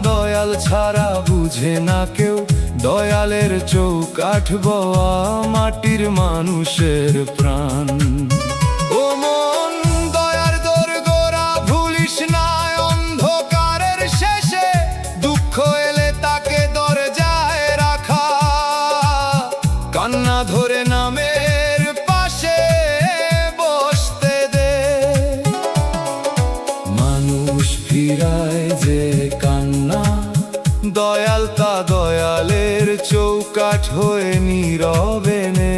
দয়াল ছাড়া বুঝে না কেউ, দয়ালের চৌকাঠ বওয়া মাটির মানুষের প্রাণ। ও মন দয়ার দোরগোড়া ভুলিস না, অন্ধকারের শেষে দুঃখ এলে তাকে দরজায় রাখা। কান্না ধরে নামের পাশে বসতে দে। মানুষ ফিরায় যে কান্না, দয়াল তা দয়ালের চৌকাঠ হয়ে নীরবে নে।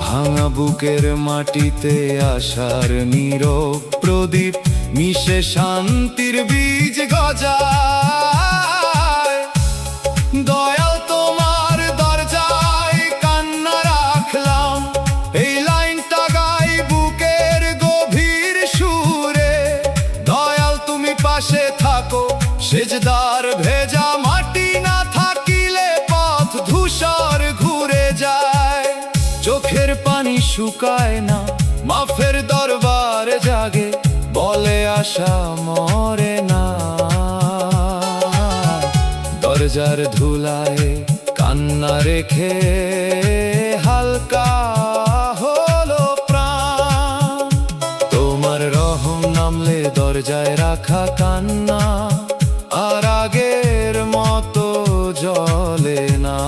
ভাঙা বুকের মাটিতে আশার নীরব প্রদীপ মিশে শান্তির বীজ গজায়। দয়াল তোমার দরজায় কান্না রাখলাম, এই লাইনটা গাই বুকের গভীর সুরে। দয়াল তুমি পাশে থাকো, সেজদার ভেজা মাটি না থাকিলে পথ ধূসর ঘুরে যায়। চোখের পানি শুকায় না, মাফের দরবার জাগে, বলে আশা মরে না। দরজা দরজার ধুলায় কান্না রেখে হালকা হলো প্রাণ। তোমার রহম নামলে দরজায় রাখা কান্না আর আগের মতো জ্বলে না।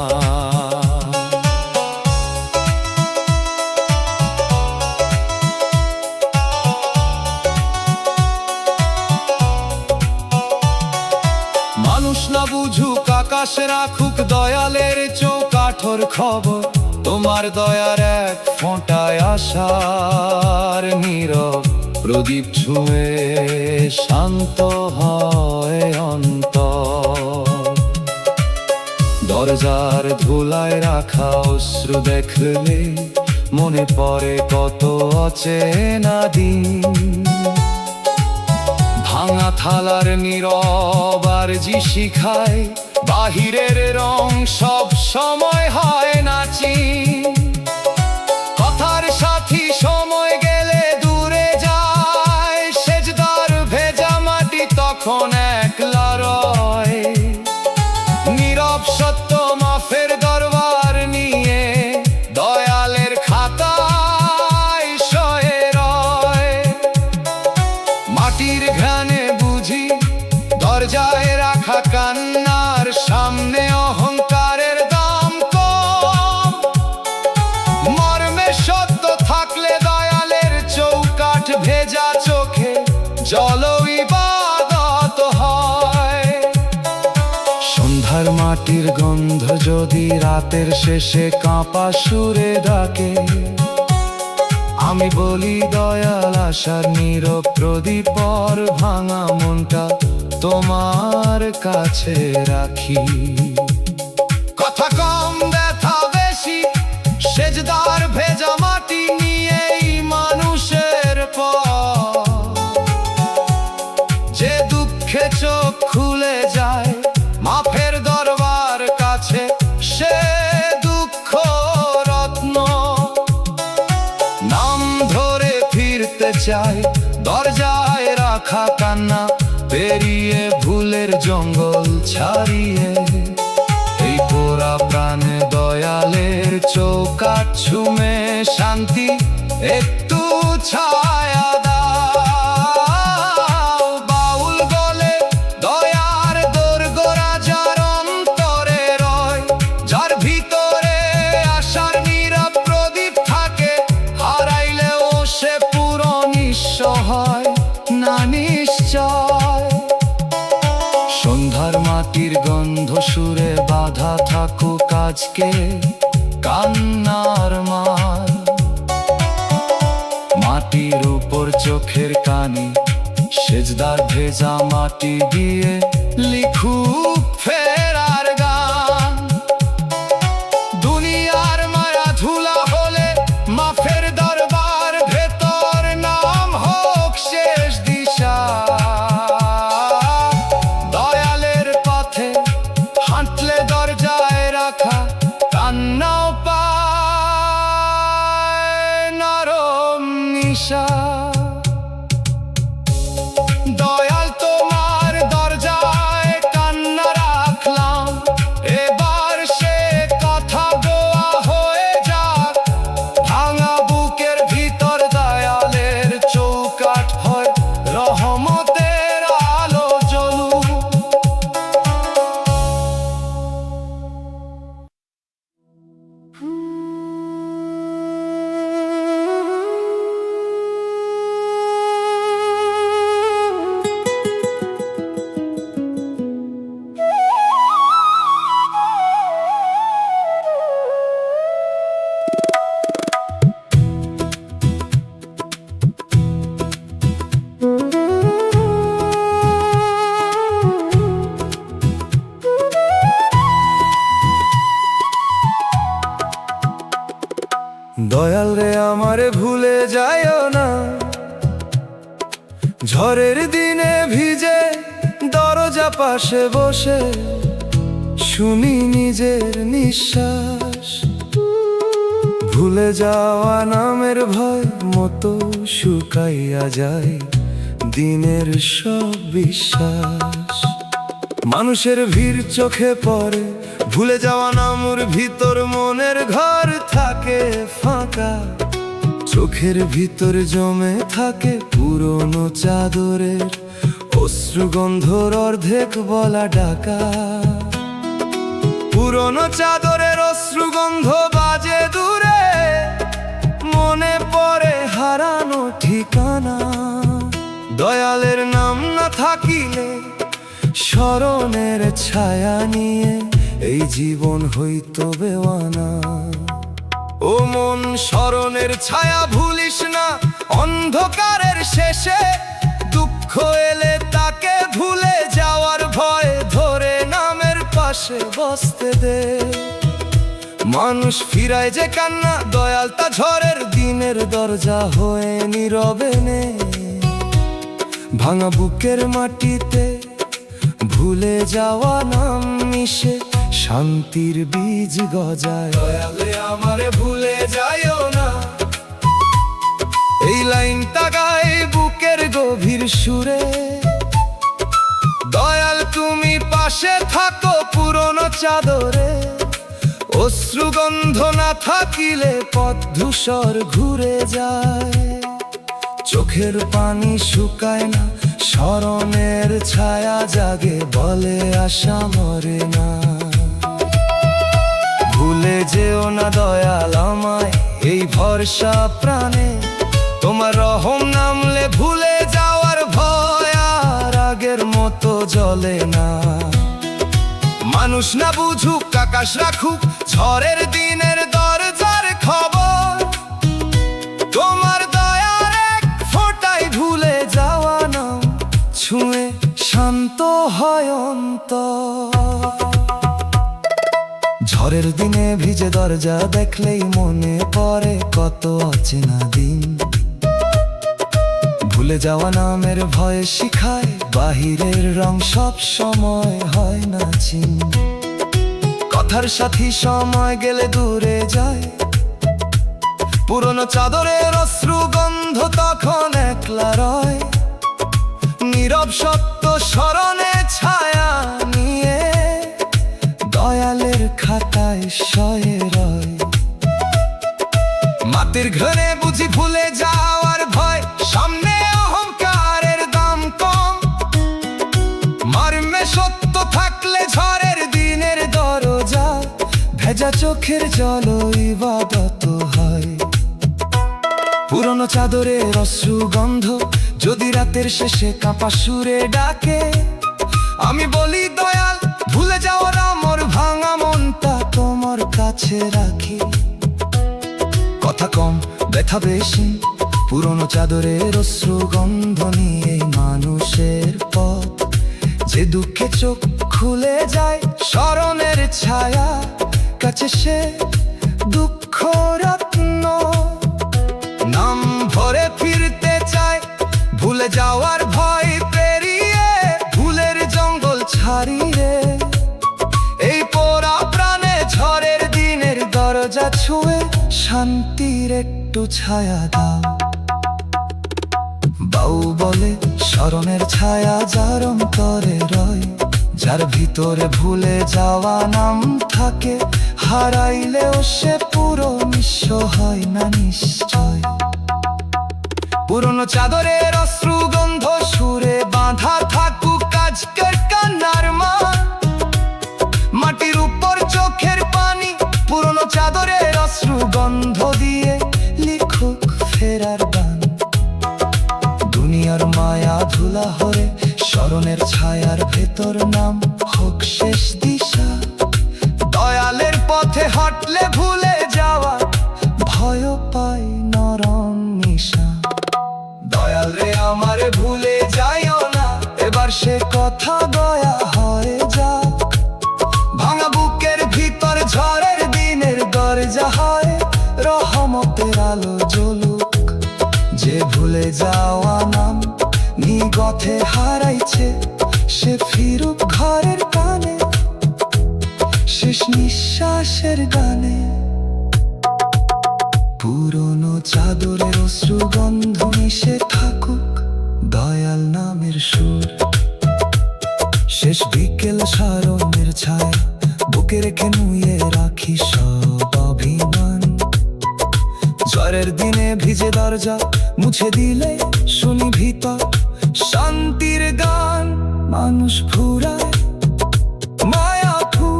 মানুষ না বুঝুক আকাশ রাখুক দয়ালের চৌকাঠর খবর, তোমার দয়ার এক ফোঁটায় আশার নীরব প্রদীপ ছুঁয়ে শান্ত হয় অন্তর। দরজার ধুলায় রাখা অশ্রু দেখলে মনে পড়ে কত অচেনা দিন। ভাঙা থালার নীরব আর জি শিখায় বাহিরের রং সব সময় হয় নাচি। কথার সাথী সময় গেলে দূরে যায়, সেজদার ভেজা মাটি তখন একলা রয়। নীরব সত্য মাফের দরবার নিয়ে দয়ালের খাতায় শয়ে রয়। মাটির ঘ্রাণে বুঝি দরজায় রাখা কান্নার সামনে অহংকারের দাম কম। মর্মে সত্য থাকলে দয়ালের চৌকাঠ ভেজা চোখে জল ইবাদত হয়। সন্ধ্যার মাটির গন্ধ যদি রাতের শেষে কাঁপা সুরে ডাকে, আমি বলি দয়াল আশার নীরব প্রদীপর ভাঙা মনটা তোমার কাছে রাখি। কথা কম ব্যথা বেশি, সেজদার ভেজা মাটি নিয়েই মানুষের পথ। যে দুঃখে চোখ খুলে যায় মাফের দরবার কাছে, সে দুঃখ রত্ন। নাম ধরে ফিরতে চাই দরজায় রাখা কান্না পেরিয়ে, ভুলের জঙ্গল ছাড়িয়ে। এই পোড়া প্রাণে দয়ালের চৌকাঠ ছুমে শান্তি একটু ছায়া দাও। বাউল বলে দয়ার দোরগোড়া যার অন্তরে রয়, যার ভিতরে আশার নীরব প্রদীপ থাকে, হারাইলেও সে পুরো নিঃস্ব হয় না নিশ্চয়। সন্ধ্যার মাটির গন্ধ সুরে বাধা থাকুক আজকে কান্নার মার। মাটির উপর চোখের কানি সেজদার ভেজা মাটি দিয়ে লিখুক ফেরার গান। দুনিয়ার মায়া ধুলা হলে মাফের দরবার ভেতর নাম হোক শেষ দিশা। দয়ালের পথে হাঁটলে দরজায় রাখা কান্নাও পায় নরম নিশা। দয়াল তোমার দরজায় কান্না রাখলাম, এবার সে কথা গোয়া হয়ে যাক। ভাঙা বুকের ভিতর দয়ালের চৌকাঠ হয় রহমতের আলো জ্বলুক। দয়াল রে আমারে ভুলে যাইও না, ঝড়ের দিনে ভিজে দরজা পাশে বসে শুনি নিজের নিঃশ্বাস। ভুলে যাওয়া নামের ভয় মতো শুকাইয়া যায় দিনের সব বিশ্বাস। মানুষের ভিড় চোখে পড়ে, ভুলে যাওয়া নামুর ভিতর মনের ঘর থাকে ফাঁকা। চোখের ভিতর জমে থাকে পুরনো চাদরের অশ্রুগন্ধর অর্ধেক বলা ডাকা। পুরনো চাদরের অশ্রুগন্ধ বাজে দূরে, মনে পড়ে হারানো ঠিকানা। দয়ালের নাম না থাকিলে স্মরণের ছায়া নিয়ে এই জীবন হইতো বেওয়ানা। ও মন, স্মরণের ছায়া ভুলিস না, অন্ধকারের শেষে দুঃখ এলে তাকে ভুলে যাওয়ার ভয় ধরে নামের পাশে বসতে দে। মানুষ ফিরায় যে কান্না, দয়াল তা ঝড়ের দিনের দরজা হয়ে নীরবে নে। ভাঙা বুকের মাটিতে ভুলে যাওয়া নাম মিশে শান্তির বীজ গজায়। দয়ালে আমারে ভুলে যাইও না, এই লাইনটা গায় বুকের গভীর সুরে। দয়াল তুমি পাশে থাকো পুরনো চাদরে, অশ্রুগন্ধ না থাকিলে পথ ধূসর ঘুরে যায়। চোখের পানি শুকায় না, স্মরণের ছায়া জাগে, বলে আশা মরে না। ভুলে যেও না দয়াল আমায় এই ভরসা প্রাণে, তোমার রহম নামলে ভুলে যাওয়ার ভয় আর আগের মতো জ্বলে না। মানুষ না বুঝুক, আকাশ রাখুক ঝড়ের দিনের দরজার খবর, তোমার দয়ার এক ফোঁটায় ভুলে যাওয়া নাম ছুঁয়ে শান্ত হয় অন্তর। ঝড়ের দিনে ভিজে দরজা দেখলেই মনে পড়ে কত অচেনা দিন। ভুলে যাওয়া নামের ভয়ে শিখায়, বাহিরের রং সব সময় হয় না চিন। কথার সাথী সময় গেলে দূরে যায়, পুরনো চাদরের অশ্রুগন্ধ তখন একলা রয়। নীরব সত্য স্মরণে ছায়া নিয়ে দয়ালের খাতায় শয়ে রয়। মাটির ঘরে বুঝি ভুলে যাওয়ার ভয়, সামনে অহংকারের দাম কম। মার্মে সত্য থাকলে ঝড়ের দিনের দরজা, ভেজা চোখের জল ইবাদত হয়। পুরনো চাদরের অশ্রুগন্ধ যদি রাতের শেষে কাঁপা সুরে ডাকে, আমি বলি দয়াল ভুলে যাওয়ার আমার ভাঙা মনটা তোমার কাছে রাখি। কথা কম ব্যথা বেশি, পুরনো চাদরের অশ্রুগন্ধ নিয়ে মানুষের পথ। যে দুঃখে চোখ খুলে যায় স্মরণের ছায়া কাছে, সে দুঃখ রত্ন নাম ভরে ফিরতে চায়। ভুলে যাওয়ার ভয় পেরিয়ে ভুলের জঙ্গল ছাড়িয়ে, এই পোড়া প্রাণে ঝড়ের দিনের দরজা ছুঁয়ে শান্তির একটু ছায়া দাও। বাউ বলে স্মরণের ছায়া যার অন্তরে রয়, যার ভিতরে ভুলে যাওয়া নাম থাকে, হারাইলেও সে পুরো নিঃস্ব হয় না নিশ্চয়। পুরনো চাদরের অশ্রুগন্ধ সুরে বাঁধা থাকুক আজকের কান্নার মান। মাটির উপর চোখের পানি পুরনো চাদরের অশ্রুগন্ধ দিয়ে লিখুক ফেরার গান। দুনিয়ার মায়া ধুলা হরে স্মরণের ছায়ার ভেতর নাম হোক শেষ দিশা। দয়ালের পথে হাঁটলে ভুলে যাওয়া ভয় পাই নরম নিশা। দয়াল রে আমারে ভুলে যাইও না, এবার সে কথা দয়া হয়ে যা। ভাঙা বুকের ভিতর ঝড়ের দিনের দরজা হয়, রহমতের আলো জ্বলুক। যে ভুলে যাওয়া নাম নিগথে হারাইছে, সে ফিরুক ঘরের কানে শেষ নিঃশ্বাসের গানে। পুরনো চাদরের অশ্রুগন্ধ মিশে থাকুক দয়াল নামের সুর। শেষ বিকেল সারণের ছায় বুকে রেখে নুয়ে রাখি সব অভিমান। ঝড়ের দিনে ভিজে দরজা মুছে দিলে শুনি ভিতর শান্তির গান। মানুষ ফুরায় মায়া ফুল।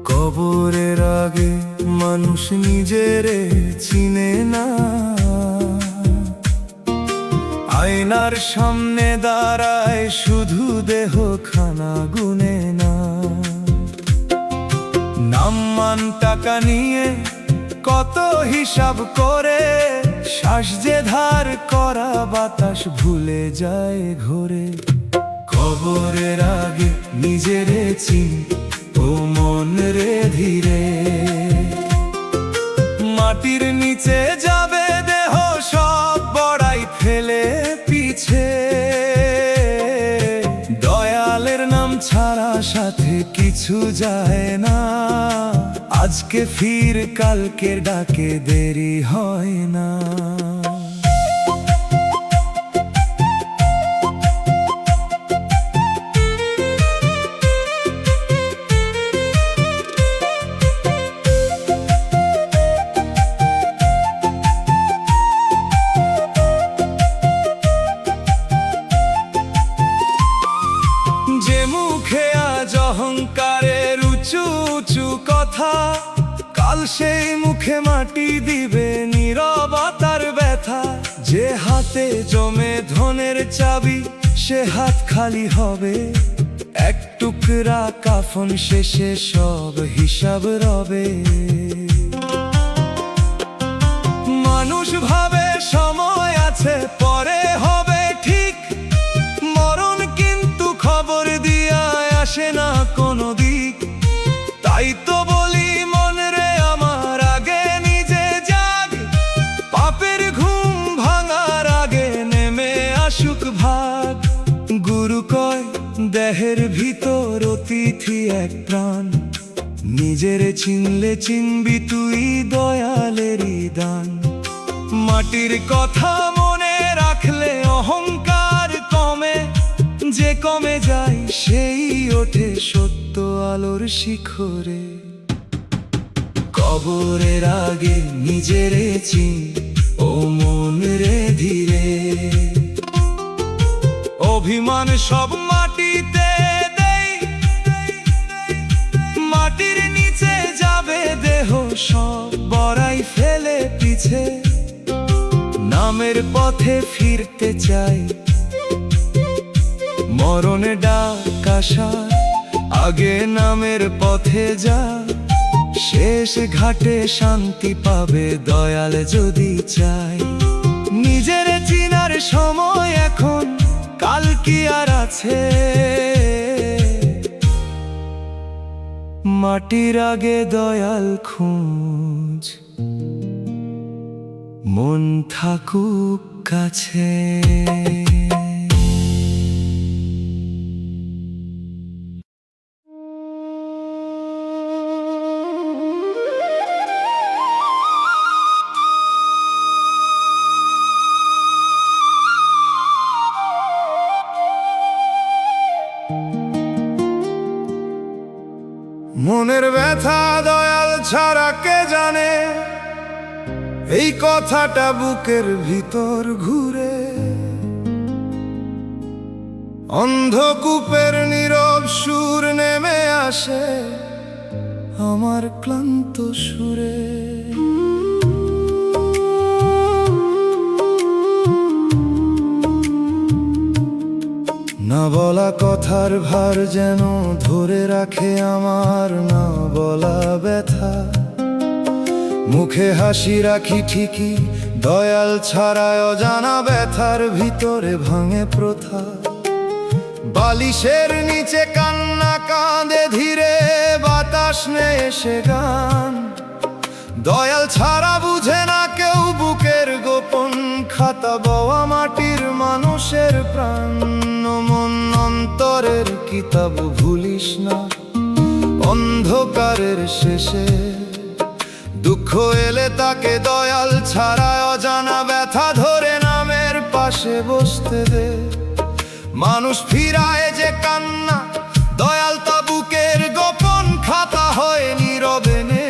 কবরের আগে মানুষ নিজেরে চিনে না, আয়নার সামনে দাঁড়ায় শুধু দেহ খানা গুনে না। নাম্মান টাকা নিয়ে কত হিসাব করে, শ্বাস যে ধার করা বাতাস ভুলে যায় ঘোরে। কবরের আগে নিজেরে চিন ও মন রে ধীরে, মাটির নিচে যাবে দেহ সব বড়াই ফেলে পিছে। দয়ালের নাম ছাড়া সাথে কিছু যায় না, আজকে ফির কালকের ডাকে দেরি হয় না। যে মুখে আজ অহংকারের উঁচু উঁচু কথা, কাল সেই মুখে মাটি দিবে নীরবতার ব্যথা। যে হাতে জমে ধনের চাবি সে হাত খালি হবে, এক টুকরা কাফন শেষে সব হিসাব রবে। মানুষ ভাবে সময় আছে পরে হবে ঠিক, মরণ কিন্তু খবর দিয়া আসে না কোনো দিক। তাই তো বলি মন রে আমার আগে নিজে জাগ, পাপের ঘুম ভাঙার আগে নেমে আসুক ভাগ। গুরু কয় দেহের ভিতর অতিথি এক প্রাণ, নিজের চিনলে চিনবি তুই দয়ালেরই দান। মাটির কথা মনে রাখলে অহংকার কমে, যে কমে যায় সেই ওঠে সত্য আলোর শিখরে। কবরের আগে নিজেরে চিন ও মন রে ধীরে, অভিমান সব মাটিতে দেই, মাটির নিচে যাবে দেহ সব বড়াই ফেলে পিছে। নামের পথে ফিরতে চাই, মরণে ডাক আসার আগে নামের পথে যা। শেষ ঘাটে শান্তি পাবে দয়াল যদি চাই। নিজের চিনার সময় এখন, কাল কি আর আছে? মাটির আগে দয়াল খুঁজ, মন থাকুক কাছে। মনের ব্যথা দয়াল ছাড়া কে জানে, এই কথাটা বুকের ভিতর ঘুরে। অন্ধকূপের নীরব সুর নেমে আসে আমার ক্লান্ত সুরে। না বলা কথার ভার যেন ধরে রাখে আমার না বলা ব্যথা। মুখে হাসি রাখি ঠিকই, দয়াল ছাড়ায় অজানা ব্যথার ভিতরে ভাঙে প্রথা। বালিশের নিচে কান্না কাঁদে ধীরে, বাতাস নেই এসে গান। দয়াল ছাড়া বুঝে না কেউ বুকের গোপন খাতা, বওয়া মাটির মানুষের প্রাণ মন অন্তরের কিতাব ভুলিস না। অন্ধকারের শেষে দুঃখ এলে তাকে দয়াল ছাড়া অজানা ব্যথা ধরে নামের পাশে বসতে দে। মানুষ ফিরায় যে কান্না, দয়াল তা বুকের গোপন খাতা হয় নীরবে নে।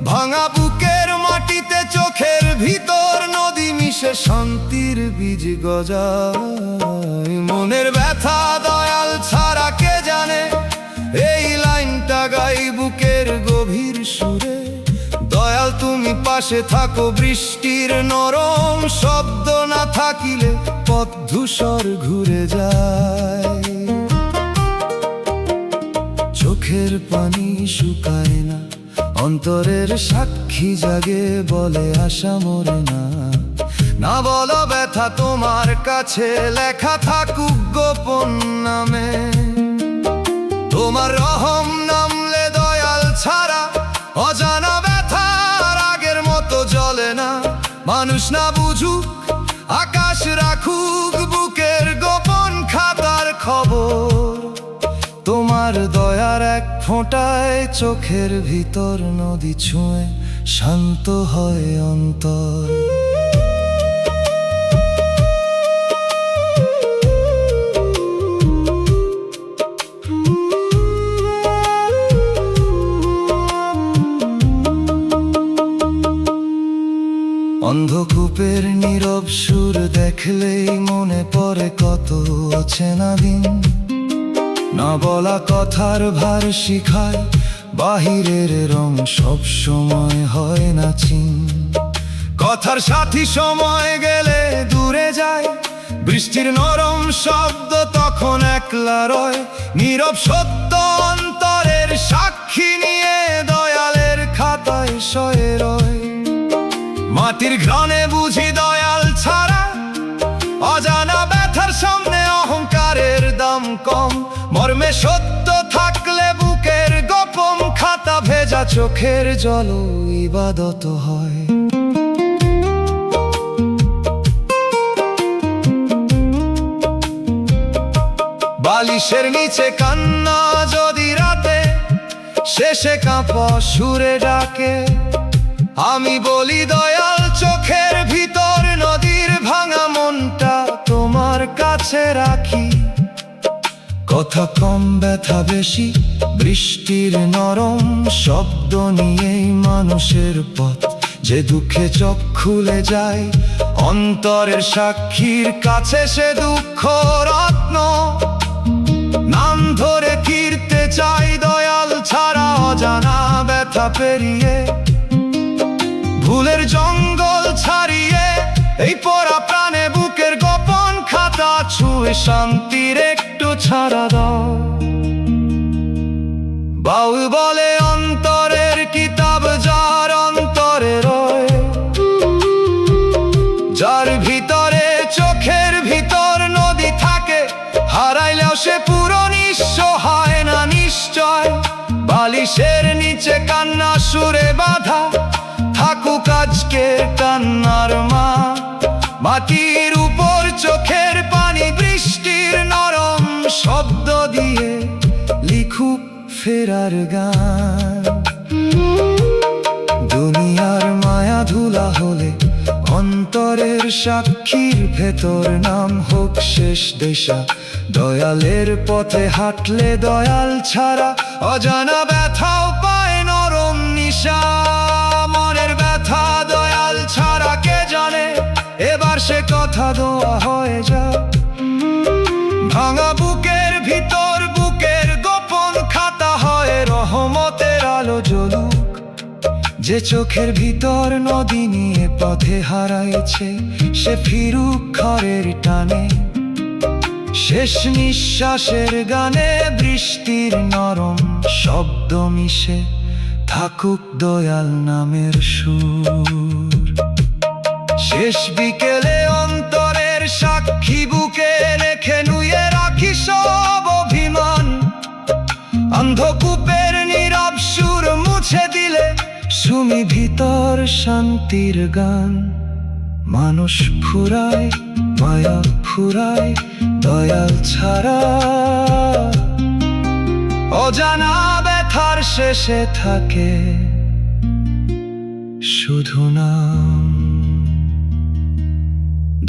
ভাঙা বুকের মাটিতে চোখের ভিতর নদী মিশে শান্তির বীজ গজায়। মনের ব্যথা দয়াল ছাড়া কে জানে, এই লাইনটা গাই বুকের গভীর সুরে। দয়াল তুমি পাশে থাকো, বৃষ্টির নরম শব্দ না থাকিলে পথ ধূসর ঘুরে যায়। চোখের পানি শুকায় না, অন্তরের সাক্ষী জাগে, বলে আশা মরে না। না বলো ব্যথা তোমার কাছে লেখা থাকুক গোপন নামে। তোমার রহম নামলে দয়াল ছাড়া অজানা ব্যথার আগের মতো জ্বলে না। মানুষ না বুঝুক, আকাশ রাখুক বুকের গোপন খাতার খবর। তোমার দয়ার এক ফোঁটায় চোখের ভিতর নদী ছুঁয়ে শান্ত হয় অন্তর। অন্ধকূপের নীরব সুর দেখলেই মনে পড়ে কত অচেনা দিন। না বলা কথার ভার শিখায়, বাহিরের রং সব সময় হয় না চিন। কথার সাথী সময় গেলে দূরে যায়, বৃষ্টির নরম শব্দ তখন একলা রয়। নীরব সত্য অন্তরের সাক্ষী নিয়ে দয়ালের খাতায় শয়ে রয়। মাটির ঘ্রাণে বুঝি দয়াল ছাড়া অজানা ব্যথার সামনে অহংকারের দাম কম। মর্মে সত্য থাকলে বুকের গোপন খাতা ভেজা চোখের জল ইবাদত হয়। বালিশের নিচে কান্না যদি রাতে শেষে কাঁপা সুরে ডাকে, আমি বলি দয়াল চোখের ভিতর নদীর ভাঙা মনটা তোমার কাছে রাখি। কথা কম ব্যথা বেশি, বৃষ্টির নরম শব্দ নিয়েই মানুষের পথ যে দুঃখে চোখ খুলে যায়। অন্তরের সাক্ষীর কাছে সে দুঃখ রত্ন, নাম ধরে ফিরতে চাই দয়াল ছাড়া অজানা ব্যথা পেরিয়ে। ভুলের জঙ্গল ছাড়িয়ে এই পড়া প্রাণে বুকের গোপন খাতা ছুঁয়ে শান্তির একটু ছাড়া দাও। বাউল বলে অন্তরের কিতাব যার অন্তরে রয়, যার ভিতরে চোখের ভিতর নদী থাকে, হারাইলেও সে পুরো নিঃস্ব হয় না নিশ্চয়। বালিশের নিচে কান্না সুরে বাঁধা থাকুক আজকে কান্নার মা। মাটির উপর চোখের পানি বৃষ্টির নরম শব্দ দিয়ে লিখুক ফেরার গান। দুনিয়ার মায়া ধুলা হলে অন্তরের সাক্ষীর ভেতর নাম হোক শেষ দেশা। দয়ালের পথে হাঁটলে দয়াল ছাড়া অজানা ব্যথাও পায় নরম নিশা। মনের ব্যথা দয়াল ছাড়া কে জানে, এবার সে কথা দোয়া হয়ে যা। ভাঙা বুকের ভিতর বুকের গোপন খাতা হয় রহমতের আলো জ্বলুক। যে চোখের ভিতর নদী নিয়ে পথে হারাইছে, সে ফিরুক ঘরের টানে। শেষ নিঃশ্বাসের গানে বৃষ্টির নরম শব্দ মিশে থাকুক দয়াল নামের সুর। শেষ বিকেলে অন্তরের সাক্ষী বুকে রেখে নুয়ে রাখি সব অভিমান। অন্ধকূপের নীরব সুর মুছে দিলে শুনি ভিতর শান্তির গান, মানুষ ফুরায় মায়া ফুরায় দয়াল ছাড়া। অজানা ব্যথার শেষে থাকে শুধু নাম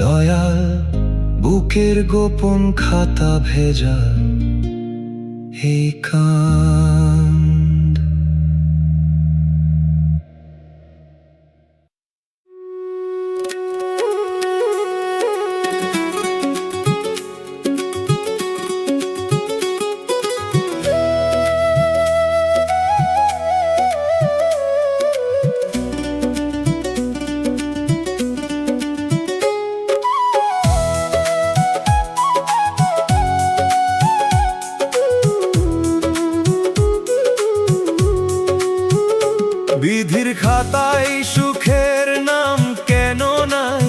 দয়াল, বুকের গোপন খাতা ভেজা এই কান্দ। বিধির খাতায় সুখের নাম কেন নাই?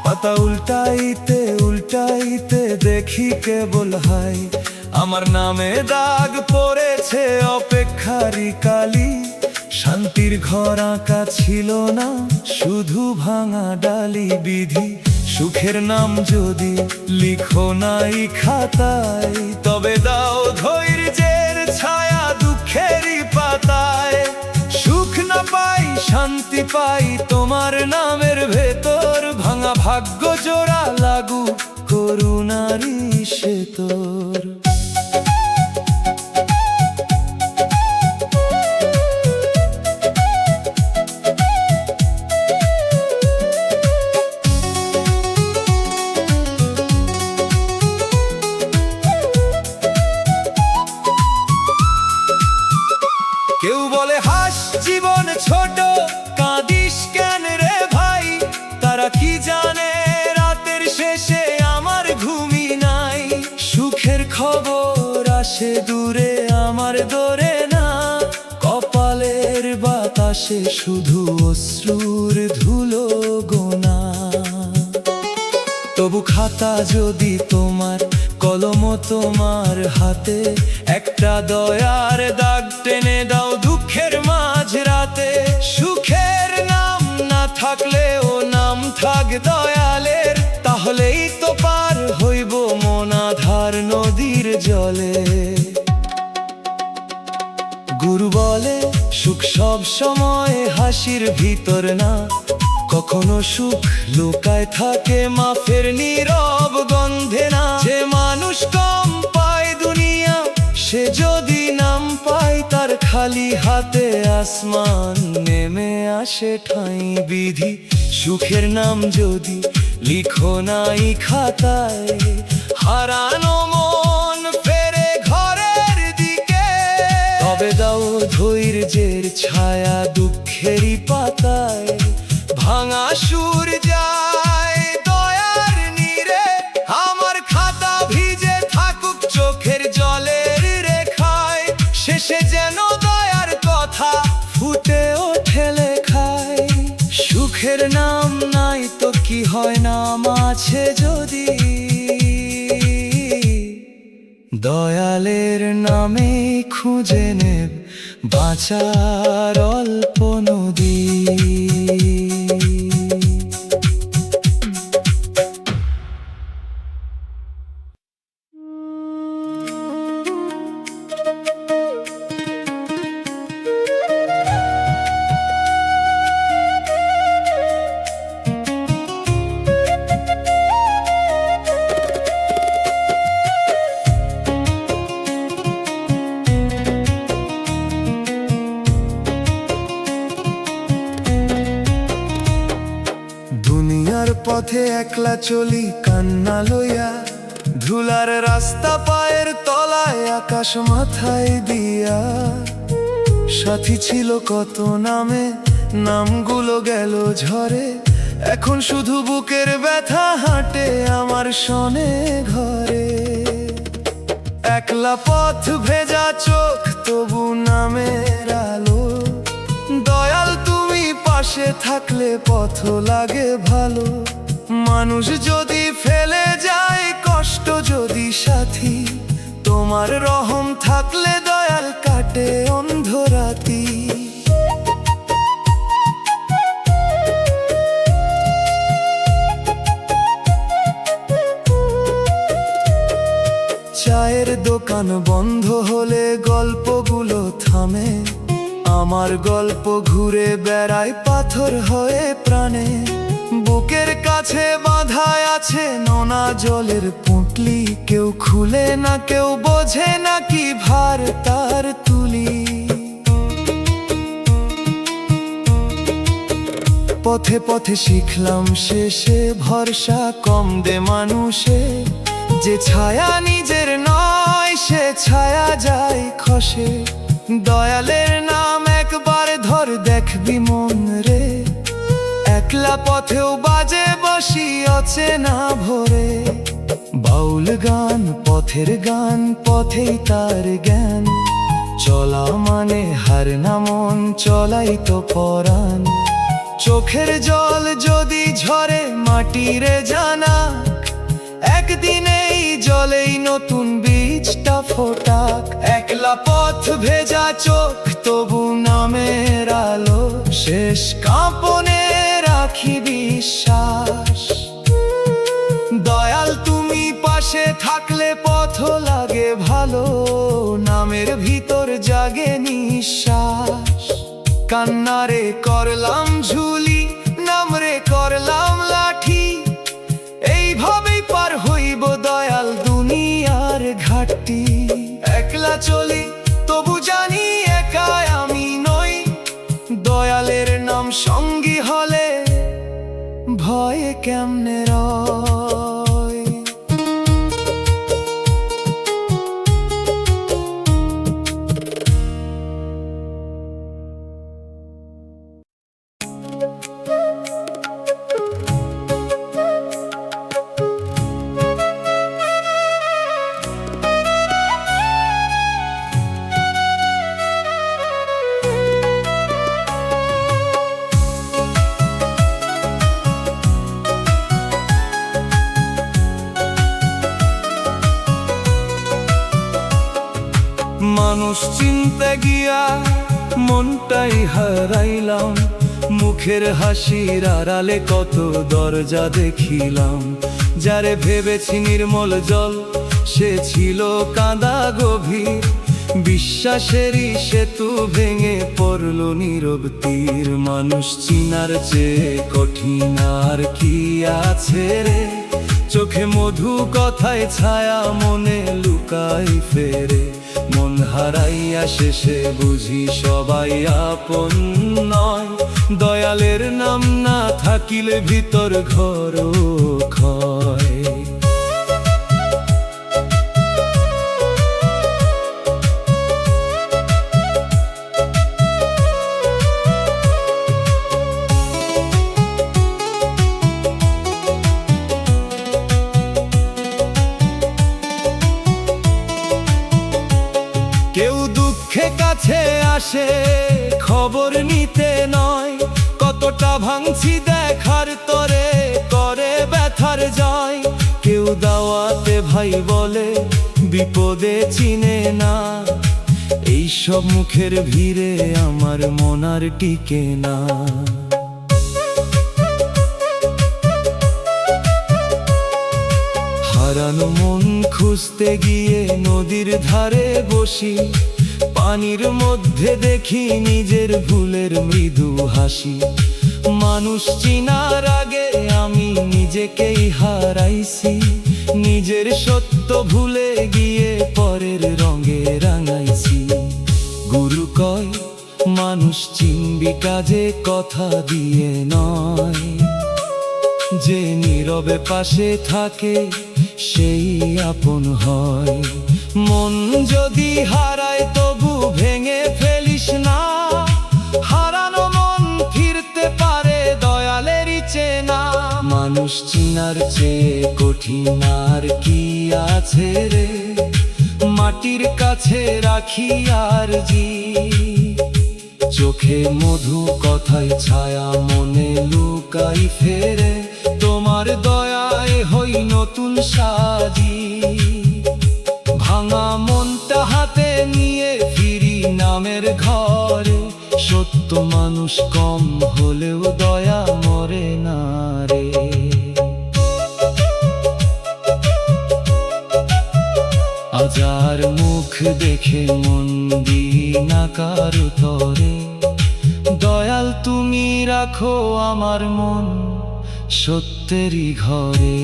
পাতা উল্টাইতে উল্টাইতে দেখি কেবল হাই, আমার নামে দাগ পড়েছে অপেক্ষারই কালি। শান্তির ঘর আঁকা ছিল না, শুধু ভাঙা ডালি। বিধি সুখের নাম যদি লিখো নাই খাতায়, তবে দাও ধৈর্যের ছায়া দুঃখেরই পাতায়। সুখ না পাই শান্তি পাই তোমার নামের ভেতর, ভাঙা ভাগ্য জোড়া লাগু করুণারি সে তোর। কেউ বলে হাস জীবন ছোট, কাঁদিস কেন রে ভাই? তারা কি জানে রাতের শেষে আমার ঘুমি নাই। সুখের খবর আসে দূরে আমার দোরে না, কপালের বাতাসে শুধু অশ্রুর ধুলো গোনা। তবু খাতা যদি তোমার, কলম তোমার হাতে, একটা দয়ার দাগ টেনে দাও দুঃখের মাঝ রাতে। সুখের নাম না থাকলেও নাম থাক দয়ালের, তাহলেই তো পার হইব মন আধার নদীর জলে। গুরু বলে সুখ সব সময় হাসির ভিতর না, কখনো সুখ লুকায় থাকে মাফের নীরব গন্ধে না। যে মানুষ কম পায় দুনিয়া, সে যদি নাম পায় তার খালি হাতে আসমান নেমে আসে ঠাঁই। বিধি সুখের নাম যদি লিখো নাই খাতায়, হারানো মন ফেরে ঘরের দিকে। তবে দাও ধৈর্যের ছায়া দুঃখেরই পাতায়, ভাঙা সুর যায় দয়ার নীরে। আমার খাতা ভিজে থাকুক চোখের জলের রেখায়, শেষে যেন দয়ার কথা ফুটে ওঠে লেখায়। সুখের নাম নাই তো কি হয়, নাম আছে যদি দয়ালের নামে খুঁজে নেব বাঁচার অল্প নদী। পথে একলা চলি কান্না লইয়া, ধুলার রাস্তা পায়ের তলায় আকাশ মাথায় দিয়া। সাথী ছিল কত নামে, নামগুলো গেল ঝরে, এখন শুধু বুকের ব্যথা হাঁটে আমার শনে ঘরে। একলা পথ ভেজা চোখ তবু নামের আলো, দয়াল তুমি পাশে থাকলে পথ লাগে ভালো। মানুষ যদি ফেলে যায় কষ্ট যদি সাথী, তোমার রহম থাকলে দয়াল কাটে অন্ধরাতি। গান বন্ধ হলে গল্পগুলো থামে, আমার গল্প ঘুরে বেড়ায় পাথর হয়ে প্রাণে। বুকের কাছে বাঁধা আছে নোনা জলের পুঁটলি, কেউ খুলে না কেউ বোঝে না কি ভার তার তুলি। পথে পথে শিখলাম শেষে ভরসা কম দে মানুষে, যে ছায়া নিজের নয় সে ছায়া যায় খসে। দয়ালের নাম একবার ধর দেখবি মন রে, একলা পথেও বাজে বসি অচেনা ভোরে। বাউল গান পথের গান, পথেই তার জ্ঞান, চলা মানে হার না মন, চলাই তো পরাণ। চোখের জল যদি ঝরে মাটিরে জানাক, একদিন এই জলেই নতুন বীজটা ফোটাক। একলা পথ ভেজা চোখ তবু নামের আলো, শেষ কাঁপনে রাখি বিশ্বাস। দয়াল তুমি পাশে থাকলে পথ লাগে ভালো, নামের ভিতর জাগে নিঃশ্বাস। কান্নারে করলাম ঝুলি, নামরে করলাম লাঠি, এইভাবেই পার হইব দয়াল দুনিয়ার ঘাটতি। একলা চলি তবু জানি একাই আমি নই, দয়ালের নাম সঙ্গী হলে ভয়ে কেমনে রয়। মানুষ চিনতে গিয়া মনটাই হারাইলাম, মুখের হাসির আড়ালে কত দরজা দেখিলাম। যারে ভেবেছি নির্মল জল সে ছিল কাঁদা গভীর, বিশ্বাসেরই সেতু ভেঙে পড়ল নীরব তীর। মানুষ চিনার চেয়ে কঠিন আর কি আছে রে, চোখে মধু কথায় ছায়া মনে লুকাই ফেরে। মন হারাইয়া শেষে বুঝি সবাই আপন নয়, দয়ালের নাম না থাকিলে ভিতর ঘর ক্ষয়। কেউ দুঃখে কাছে আসে খবর নিতে নয়, কতটা ভাঙছি দেখার তরে করে ব্যথার জয়। কেউ দাওয়াতে ভাই বলে বিপদে চিনে না, এইসব মুখের ভিড়ে আমার মন আর টিকে না। হারানো মন খুঁজতে গিয়ে নদীর ধারে বসি, পানির মধ্যে দেখি নিজের ভুলের মৃদু হাসি। মানুষ চিনার আগে আমি নিজেকেই হারাইছি, নিজের সত্য ভুলে গিয়ে পরের রঙে রাঙাইছি। গুরু কয় মানুষ চিনবি কাজে কথা দিয়ে নয়, যে নীরবে পাশে থাকে সেই আপন হয়। মন যদি হারায় তবু ভেঙে ফেলিস না, হারানো মন ফিরতে পারে দয়ালেরই চেনা। মানুষ চিনার চেয়ে কঠিন আর কি আছে রে, মাটির কাছে রাখি আর জি। চোখে মধু কথায় ছায়া মনে লুকাই ফেরে, তোমার দয়ায় হই নতুন সাজি। ভাঙা মনটা হাতে নিয়ে ফিরি নামের ঘরে, সত্য মানুষ কম হলেও দয়া মরে না রে। আজ আর দেখে মন দিই না কারু তরে। দয়াল তুমি রাখো আমার মন সত্যেরই ঘরে।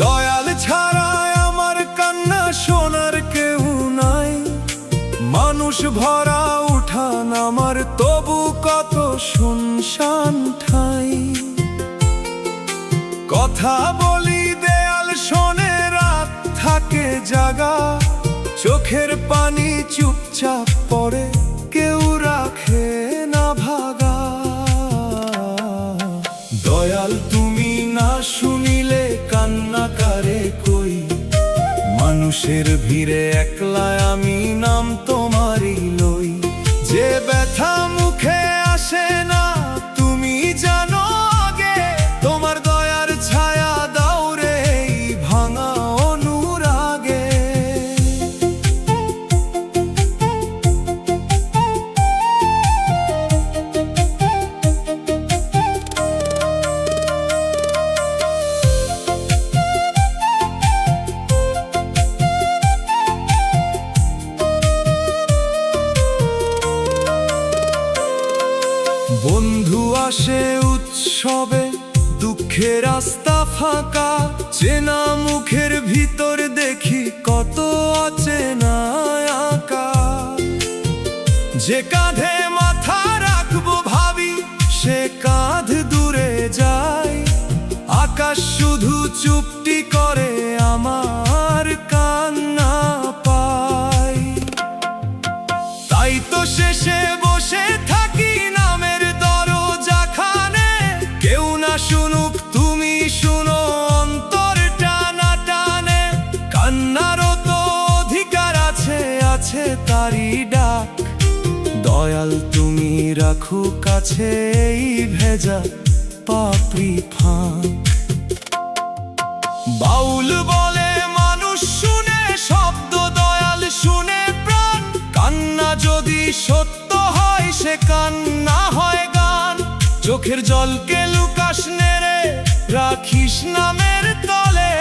দয়াল ছাড়া আমার কান্না শোনার কেউ নাই। মানুষ ভরা উঠান আমার, তবু কত শুনশান ঠাই। কথা বলি দেয়াল শোনে, রাত থাকে জাগা। চোখের পানি চুপচাপ পড়ে, কেউ রাখে না ভাগা। দয়াল তুমি না শুনিলে কান্না কারে কই। মানুষের ভিড়ে একলা আমি নাম তোমারই লই। যে ব্যথা মুখে আসে না তুমি জানো আগে, তোমার দয়ার ছায়া দাও রে এই ভাঙা অনুরাগে। বন্ধু আসে উৎসবে, দুঃখের রাস্তা ফাঁকা। চেনা মুখের ভিতর দেখি কত অচেনা আঁকা। যে কাঁধে মাথা রাখবো ভাবি, সে কাঁধ দূরে যায়। আকাশ শুধু চুপটি করে, আমার কান্না পায়। তাই তো শেষে বসে থাকি নামের দরজাখানে। কেউ না শুনুক তুমি শুনো অন্তর টানা টানে। কান্নারও তো অধিকার আছে, আছে তারই ডাক। দয়াল তুমি রাখো কাছে এই ভেজা পাপড়ি ফাঁক। বাউল বলে মানুষ শুনে শব্দ, দয়াল শুনে প্রাণ। কান্না যদি সত্য হয় সে কান্না হয় গান। চোখের জলকে লুকাস নেড়ে রাখিস নামের তলে।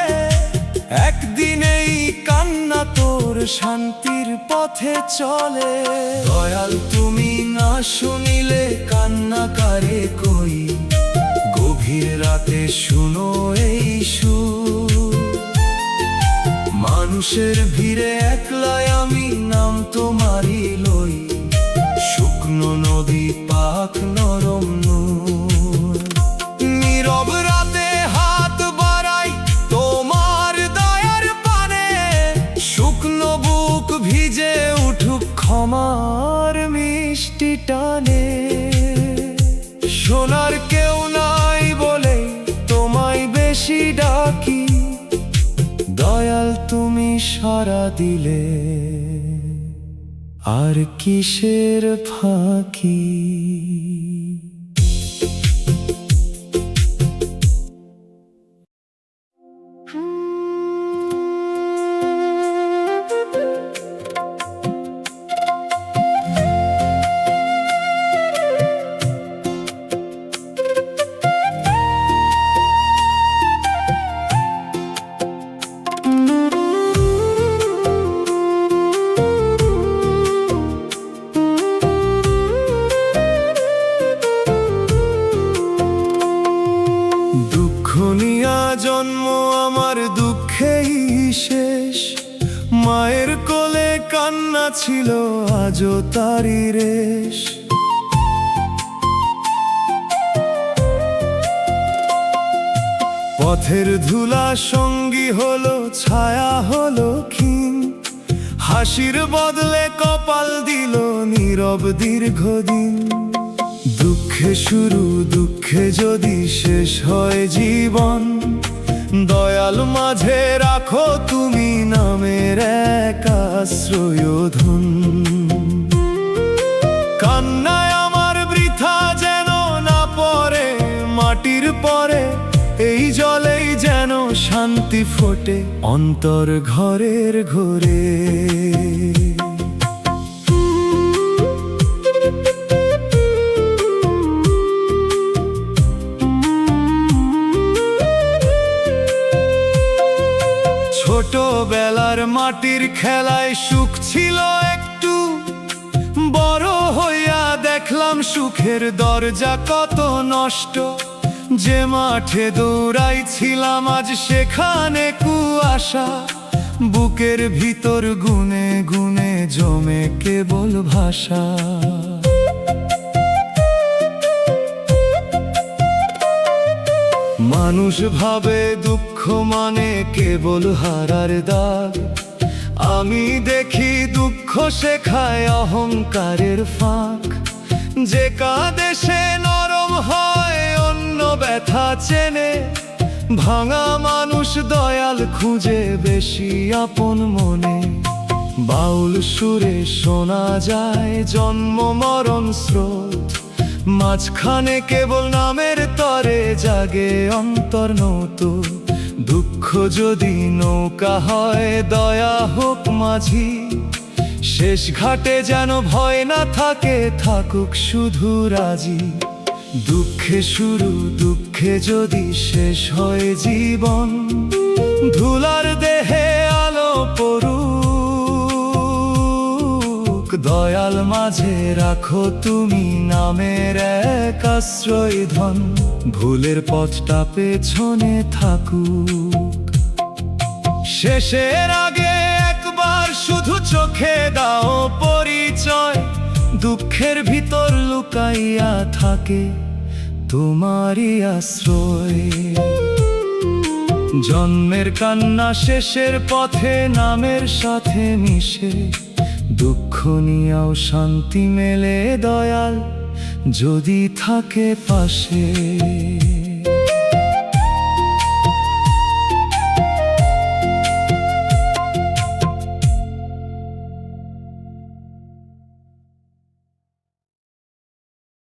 একদিন এই কান্না তোর শান্তির পথে চলে। দয়াল তুমি না শুনিলে কান্না কারে কই। গভীর রাতে শুনো এই সুর। মানুষের ভিড়ে একলাই আমি নাম তোমারই লই। শুকনো নদী পাক নরম নূর। নীরব রাতে হাত বাড়াই তোমার দয়ার পানে। শুকনো বুক ভিজে উঠুক ক্ষমার মিষ্টি টানে। শোনার কেউ নাই বলে তোমায় বেশি ডাকি। দয়াল তুমি সাড়া দিলে আর কিসের ফাঁকি। জন্ম আমার দুঃখেই শেষ। মায়ের কোলে কান্না ছিল আজও তারি রেশ। পথের ধুলা সঙ্গী হলো, ছায়া হলো ক্ষীণ, হাসির বদলে কপাল দিল নীরব দীর্ঘদিন। দুঃখে শুরু, দুঃখে যদি শেষ হয় জীবন, দয়াল মাঝে রাখো তুমি নামের এক আশ্রয়ধন। কান্নায় আমার বৃথা যেন না পড়ে মাটির পরে, এই জলেই যেন শান্তি ফোটে অন্তর ঘরের ঘরে। ছোটবেলার মাটির খেলায় সুখ ছিল একটু, বড় হইয়া দেখলাম সুখের দরজা কত নষ্ট। যে মাঠে দৌড়াইছিলাম আজ সেখানে কুয়াশা, বুকের ভিতর গুনে গুনে জমে কেবল ভাষা। মানুষ ভাবে দুঃখ মানে কেবল হারার দাগ, আমি দেখি দুঃখ শেখায় অহংকারের ফাঁক। যে কাঁদে সে নরম হয়, অন্য ব্যথা চেনে, ভাঙা মানুষ দয়াল খুঁজে বেশি আপন মনে। বাউল সুরে শোনা যায় জন্ম মরণ স্রোত, মাঝখানে কেবল নামের তরে জাগে অন্তর নতুন। দুঃখ যদি নৌকা হয় দয়া হোক মাঝি, শেষ ঘাটে যেন ভয় না থাকে, থাকুক শুধু রাজি। দুঃখে শুরু, দুঃখে যদি শেষ হয় জীবন, ধুলার দেহে আলো পড়ুক, দয়াল মাঝে রাখো তুমি নামের এক আশ্রয়ধন। ভুলের পথটা পেছনে থাকুক, শেষের আগে একবার শুধু চোখে দাও পরিচয়। দুঃখের ভিতর লুকাইয়া থাকে তোমারই আশ্রয়। জন্মের কান্না শেষের পথে নামের সাথে মিশে, দুঃখ নিয়েও শান্তি মেলে দয়াল যদি থাকে পাশে।